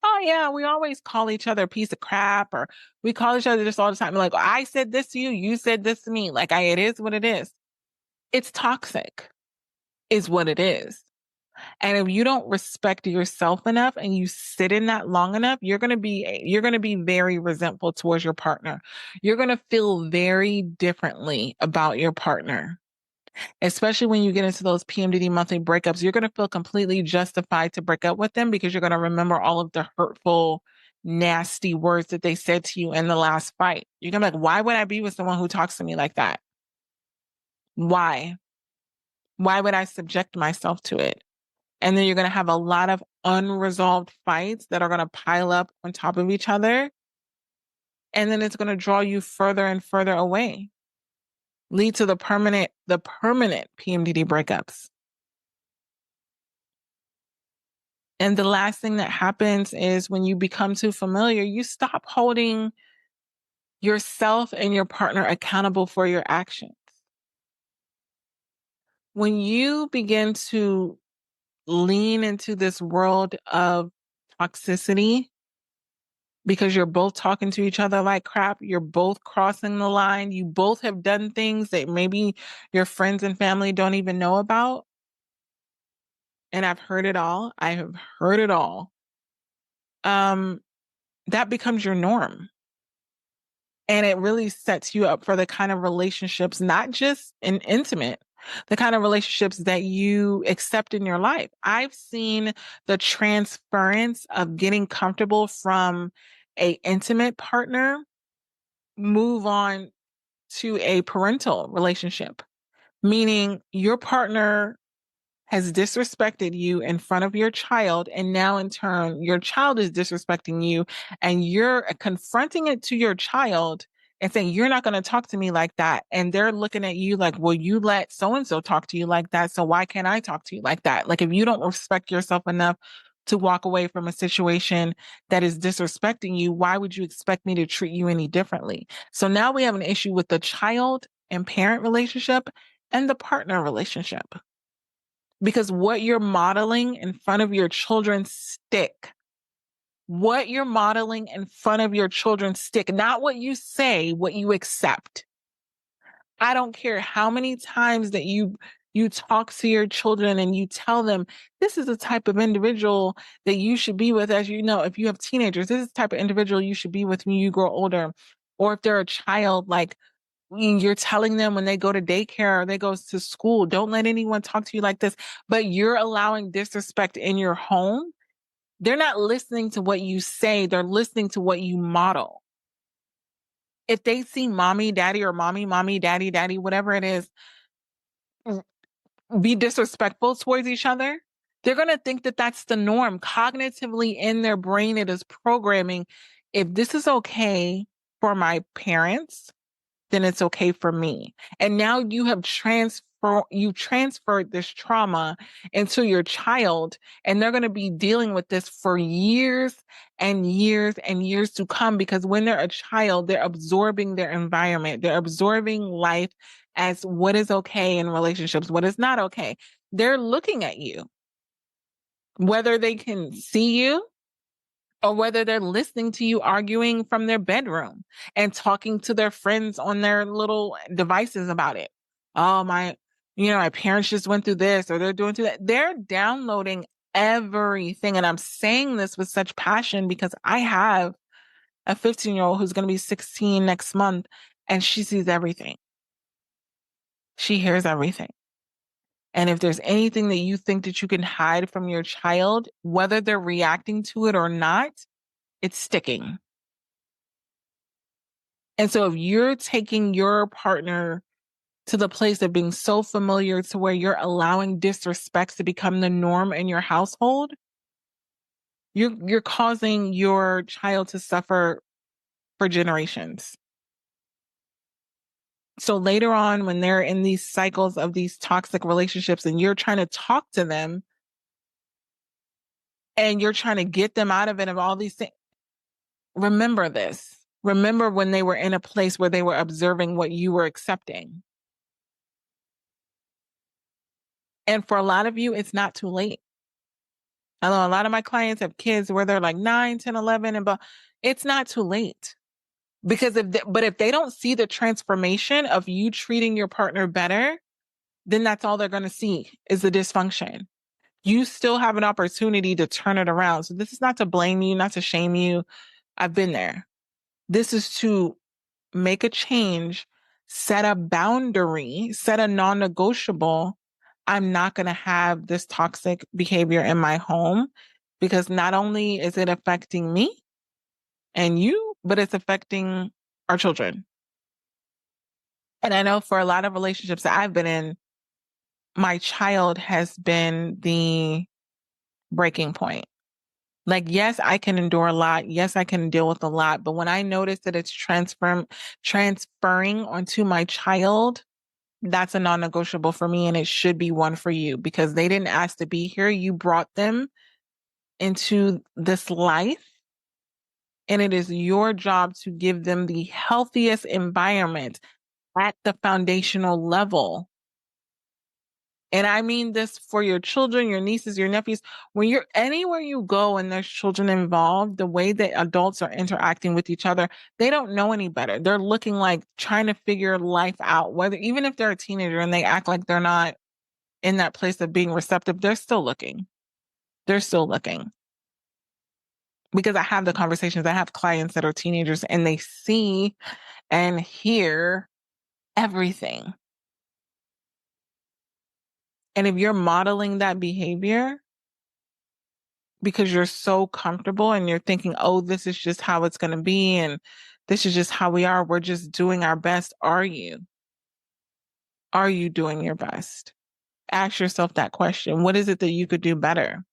Oh yeah, we always call each other a piece of crap, or we call each other this all the time. Like, I said this to you, you said this to me. Like, it is what it is. It's toxic, is what it is. And if you don't respect yourself enough and you sit in that long enough, you're going to be very resentful towards your partner. You're going to feel very differently about your partner. Especially when you get into those PMDD monthly breakups, you're going to feel completely justified to break up with them because you're going to remember all of the hurtful, nasty words that they said to you in the last fight. You're going to be like, why would I be with someone who talks to me like that? Why? Why would I subject myself to it? And then you're going to have a lot of unresolved fights that are going to pile up on top of each other. And then it's going to draw you further and further away, lead to the permanent PMDD breakups. And the last thing that happens is when you become too familiar, you stop holding yourself and your partner accountable for your actions. When you begin to lean into this world of toxicity because you're both talking to each other like crap, you're both crossing the line, you both have done things that maybe your friends and family don't even know about. And I've heard it all. I have heard it all. That becomes your norm. And it really sets you up for the kind of relationships, not just in intimate, the kind of relationships that you accept in your life. I've seen the transference of getting comfortable from a intimate partner move on to a parental relationship, meaning your partner has disrespected you in front of your child. And now in turn, your child is disrespecting you and you're confronting it to your child and saying, you're not going to talk to me like that. And they're looking at you like, well, you let so-and-so talk to you like that. So why can't I talk to you like that? Like, if you don't respect yourself enough to walk away from a situation that is disrespecting you, why would you expect me to treat you any differently? So now we have an issue with the child and parent relationship and the partner relationship. Because what you're modeling in front of your children stick. What you're modeling in front of your children stick, not what you say, what you accept. I don't care how many times that you talk to your children and you tell them this is the type of individual that you should be with. As you know, if you have teenagers, this is the type of individual you should be with when you grow older. Or if they're a child, like, you're telling them when they go to daycare or they go to school, don't let anyone talk to you like this, but you're allowing disrespect in your home. They're not listening to what you say. They're listening to what you model. If they see mommy, daddy, or mommy, daddy, daddy, whatever it is, be disrespectful towards each other, they're going to think that that's the norm. Cognitively in their brain, it is programming. If this is okay for my parents, then it's okay for me. And now you transferred this trauma into your child, and they're going to be dealing with this for years and years and years to come, because when they're a child, they're absorbing their environment. They're absorbing life as what is okay in relationships, what is not okay. They're looking at you, whether they can see you or whether they're listening to you arguing from their bedroom and talking to their friends on their little devices about it. Oh, my parents just went through this, or they're doing through that. They're downloading everything. And I'm saying this with such passion because I have a 15-year-old who's going to be 16 next month, and she sees everything. She hears everything. And if there's anything that you think that you can hide from your child, whether they're reacting to it or not, it's sticking. And so if you're taking your partner to the place of being so familiar to where you're allowing disrespects to become the norm in your household, you're causing your child to suffer for generations. So later on, when they're in these cycles of these toxic relationships and you're trying to talk to them and you're trying to get them out of it, of all these things, remember this. Remember when they were in a place where they were observing what you were accepting. And for a lot of you, it's not too late. I know a lot of my clients have kids where they're like 9, 10, 11, and but it's not too late. Because if they don't see the transformation of you treating your partner better, then that's all they're going to see is the dysfunction. You still have an opportunity to turn it around. So this is not to blame you, not to shame you. I've been there. This is to make a change, set a boundary, set a non-negotiable. I'm not going to have this toxic behavior in my home because not only is it affecting me and you, but it's affecting our children. And I know for a lot of relationships that I've been in, my child has been the breaking point. Like, yes, I can endure a lot. Yes, I can deal with a lot. But when I notice that it's transferring onto my child, that's a non-negotiable for me. And it should be one for you because they didn't ask to be here. You brought them into this life. And it is your job to give them the healthiest environment at the foundational level. And I mean this for your children, your nieces, your nephews. When you're anywhere you go and there's children involved, the way that adults are interacting with each other, they don't know any better. They're looking like trying to figure life out, whether even if they're a teenager and they act like they're not in that place of being receptive, they're still looking. They're still looking. Because I have the conversations, I have clients that are teenagers and they see and hear everything. And if you're modeling that behavior, because you're so comfortable and you're thinking, oh, this is just how it's going to be. And this is just how we are. We're just doing our best. Are you? Are you doing your best? Ask yourself that question. What is it that you could do better?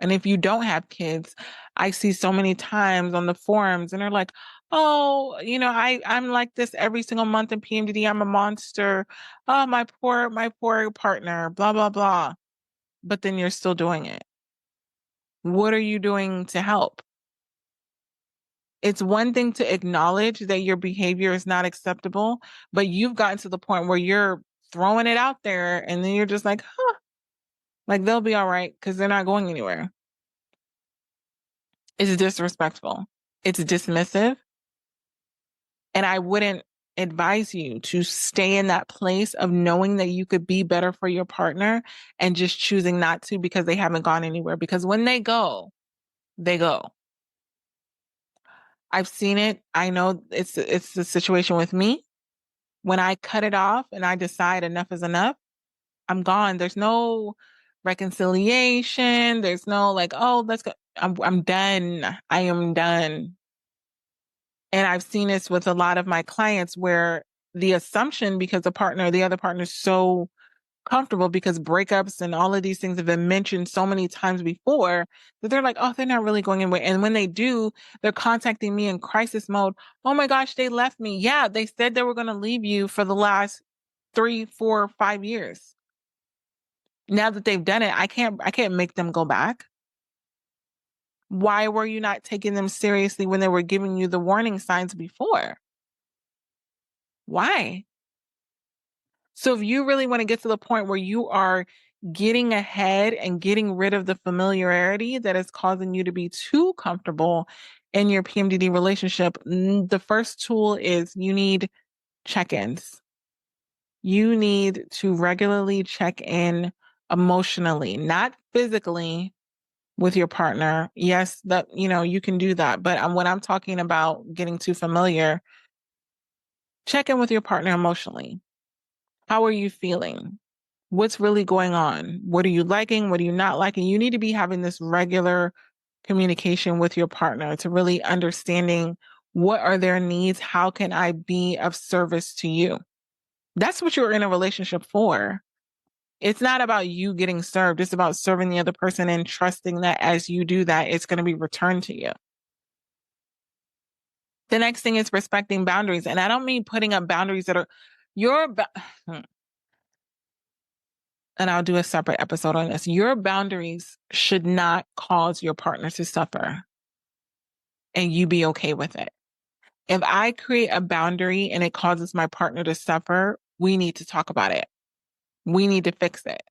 And if you don't have kids, I see so many times on the forums and they're like, oh, I'm like this every single month in PMDD. I'm a monster. Oh, my poor partner, blah, blah, blah. But then you're still doing it. What are you doing to help? It's one thing to acknowledge that your behavior is not acceptable, but you've gotten to the point where you're throwing it out there and then you're just like, huh, like they'll be all right because they're not going anywhere. It's disrespectful. It's dismissive. And I wouldn't advise you to stay in that place of knowing that you could be better for your partner and just choosing not to because they haven't gone anywhere. Because when they go, they go. I've seen it. I know it's the situation with me. When I cut it off and I decide enough is enough, I'm gone. There's no reconciliation. There's no like, oh, let's go. I'm done. I am done. And I've seen this with a lot of my clients where the assumption, because the other partner is so comfortable because breakups and all of these things have been mentioned so many times before that they're like, oh, they're not really going anywhere. And when they do, they're contacting me in crisis mode. Oh my gosh, they left me. Yeah, they said they were going to leave you for the last 3, 4, 5 years. Now that they've done it, I can't make them go back. Why were you not taking them seriously when they were giving you the warning signs before? Why? So if you really want to get to the point where you are getting ahead and getting rid of the familiarity that is causing you to be too comfortable in your PMDD relationship, the first tool is you need check-ins. You need to regularly check in emotionally, not physically with your partner. Yes, that, you can do that. But when I'm talking about getting too familiar, check in with your partner emotionally. How are you feeling? What's really going on? What are you liking? What are you not liking? You need to be having this regular communication with your partner to really understanding what are their needs? How can I be of service to you? That's what you're in a relationship for. It's not about you getting served. It's about serving the other person and trusting that as you do that, it's going to be returned to you. The next thing is respecting boundaries. And I don't mean putting up boundaries that are and I'll do a separate episode on this. Your boundaries should not cause your partner to suffer and you be okay with it. If I create a boundary and it causes my partner to suffer, we need to talk about it. We need to fix it.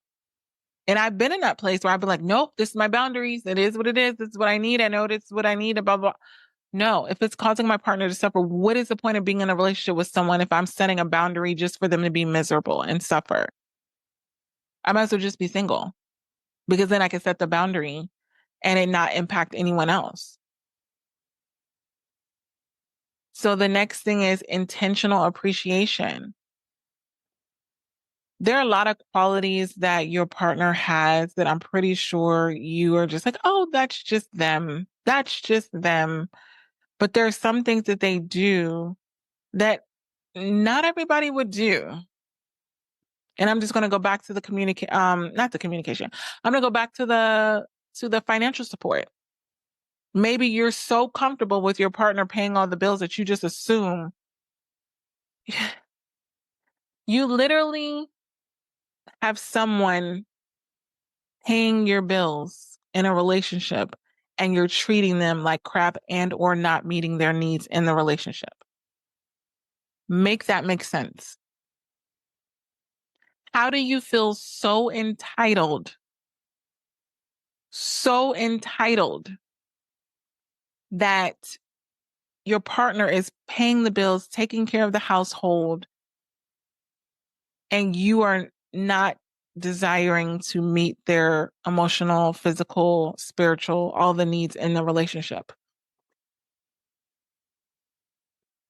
And I've been in that place where I've been like, nope, this is my boundaries. It is what it is. This is what I need. I know this is what I need, blah, blah. No, if it's causing my partner to suffer, what is the point of being in a relationship with someone if I'm setting a boundary just for them to be miserable and suffer? I might as well just be single because then I can set the boundary and it not impact anyone else. So the next thing is intentional appreciation. There are a lot of qualities that your partner has that I'm pretty sure you are just like, oh, that's just them. That's just them. But there are some things that they do that not everybody would do. And I'm just going to go back to the not the communication. I'm going to go back to the financial support. Maybe you're so comfortable with your partner paying all the bills that you just assume you literally have someone paying your bills in a relationship and you're treating them like crap and or not meeting their needs in the relationship. Make that make sense. How do you feel so entitled that your partner is paying the bills, taking care of the household, and you are not desiring to meet their emotional, physical, spiritual, all the needs in the relationship?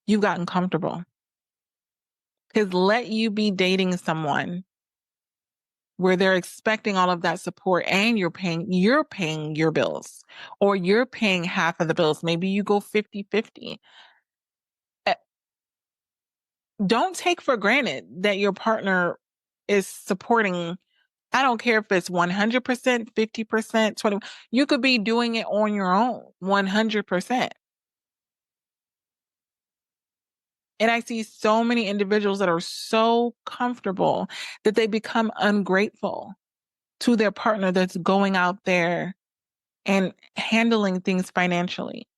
You've gotten comfortable. Because let you be dating someone where they're expecting all of that support and you're paying your bills or you're paying half of the bills. Maybe you go 50-50. Don't take for granted that your partner is supporting. I don't care if it's 100%, 50%, 20. You could be doing it on your own, 100%. And I see so many individuals that are so comfortable that they become ungrateful to their partner that's going out there and handling things financially.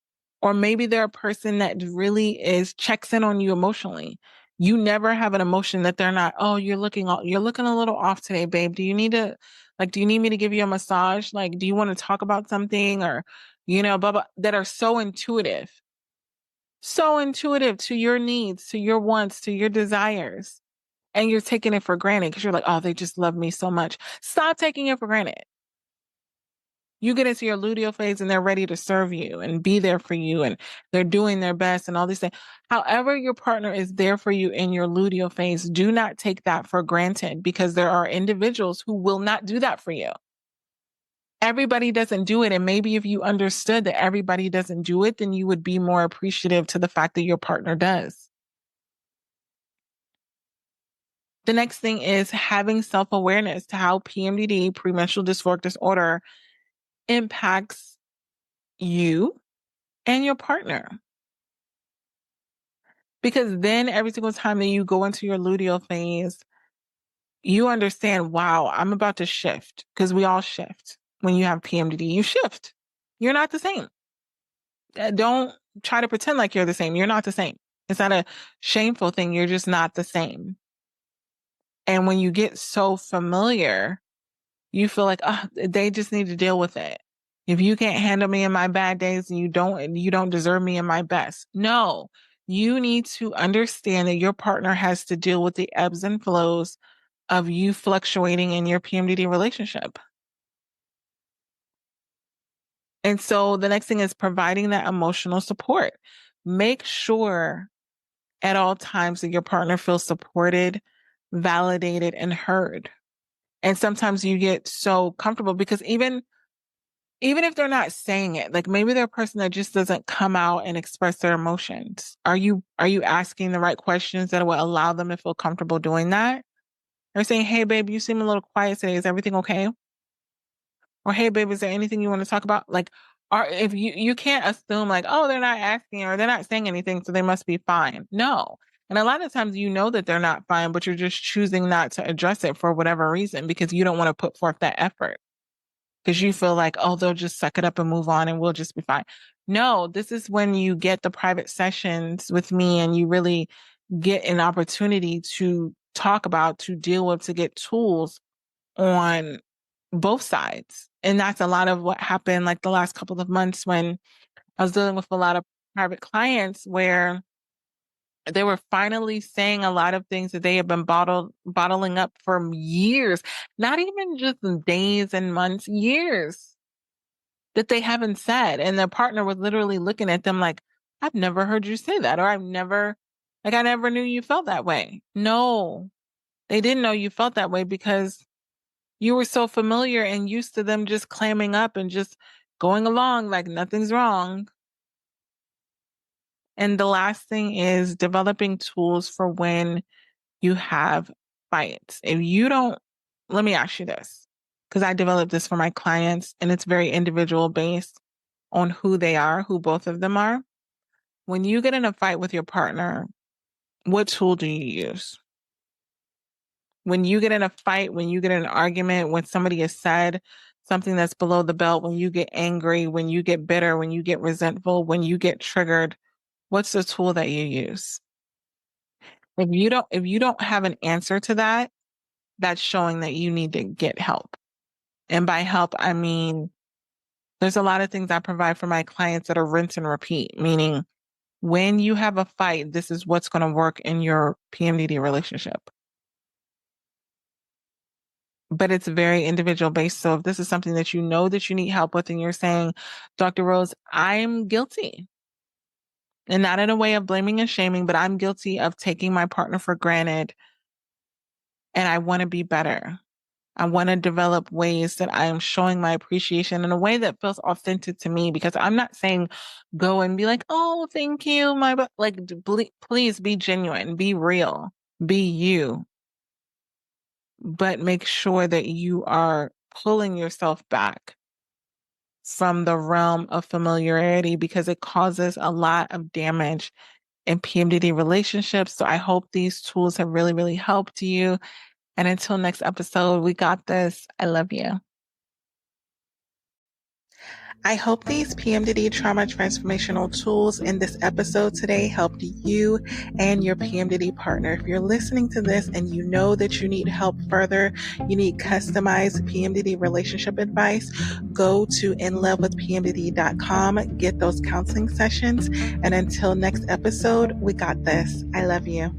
Or maybe they're a person that really checks in on you emotionally. You never have an emotion that they're not, oh, you're looking a little off today, babe. Do you need me to give you a massage? Like, do you want to talk about something or, blah, blah, that are so intuitive to your needs, to your wants, to your desires. And you're taking it for granted because you're like, oh, they just love me so much. Stop taking it for granted. You get into your luteal phase and they're ready to serve you and be there for you and they're doing their best and all these things. However, your partner is there for you in your luteal phase, do not take that for granted because there are individuals who will not do that for you. Everybody doesn't do it. And maybe if you understood that everybody doesn't do it, then you would be more appreciative to the fact that your partner does. The next thing is having self-awareness to how PMDD, premenstrual dysphoric disorder, impacts you and your partner. Because then every single time that you go into your luteal phase, you understand, wow, I'm about to shift because we all shift. When you have PMDD, you shift. You're not the same. Don't try to pretend like you're the same. You're not the same. It's not a shameful thing. You're just not the same. And when you get so familiar, you feel like, oh, they just need to deal with it. If you can't handle me in my bad days, you don't deserve me in my best. No, you need to understand that your partner has to deal with the ebbs and flows of you fluctuating in your PMDD relationship. And so the next thing is providing that emotional support. Make sure at all times that your partner feels supported, validated, and heard. And sometimes you get so comfortable because even if they're not saying it, like maybe they're a person that just doesn't come out and express their emotions. Are you asking the right questions that will allow them to feel comfortable doing that? Or saying, hey babe, you seem a little quiet today. Is everything okay? Or hey babe, is there anything you want to talk about? Like, or if you can't assume like, oh, they're not asking or they're not saying anything, so they must be fine. No. And a lot of times you know that they're not fine, but you're just choosing not to address it for whatever reason because you don't want to put forth that effort. Because you feel like, oh, they'll just suck it up and move on and we'll just be fine. No, this is when you get the private sessions with me and you really get an opportunity to talk about, to deal with, to get tools on both sides. And that's a lot of what happened like the last couple of months when I was dealing with a lot of private clients where they were finally saying a lot of things that they have been bottling up for years, not even just days and months, years that they haven't said. And their partner was literally looking at them like, I've never heard you say that, or I never knew you felt that way. No, they didn't know you felt that way because you were so familiar and used to them just clamming up and just going along like nothing's wrong. And the last thing is developing tools for when you have fights. If you don't, let me ask you this, because I developed this for my clients and it's very individual based on who they are, who both of them are. When you get in a fight with your partner, what tool do you use? When you get in a fight, when you get in an argument, when somebody has said something that's below the belt, when you get angry, when you get bitter, when you get resentful, when you get triggered, what's the tool that you use? If you don't have an answer to that, that's showing that you need to get help. And by help, I mean, there's a lot of things I provide for my clients that are rinse and repeat, meaning when you have a fight, this is what's going to work in your PMDD relationship. But it's very individual based. So if this is something that you know that you need help with and you're saying, Dr. Rose, I'm guilty. And not in a way of blaming and shaming, but I'm guilty of taking my partner for granted and I want to be better. I want to develop ways that I am showing my appreciation in a way that feels authentic to me because I'm not saying go and be like, oh, thank you. Like, please be genuine, be real, be you, but make sure that you are pulling yourself back from the realm of familiarity because it causes a lot of damage in PMDD relationships. So I hope these tools have really, really helped you. And until next episode, we got this. I love you. I hope these PMDD trauma transformational tools in this episode today helped you and your PMDD partner. If you're listening to this and you know that you need help further, you need customized PMDD relationship advice, go to inlovewithpmdd.com, get those counseling sessions. And until next episode, we got this. I love you.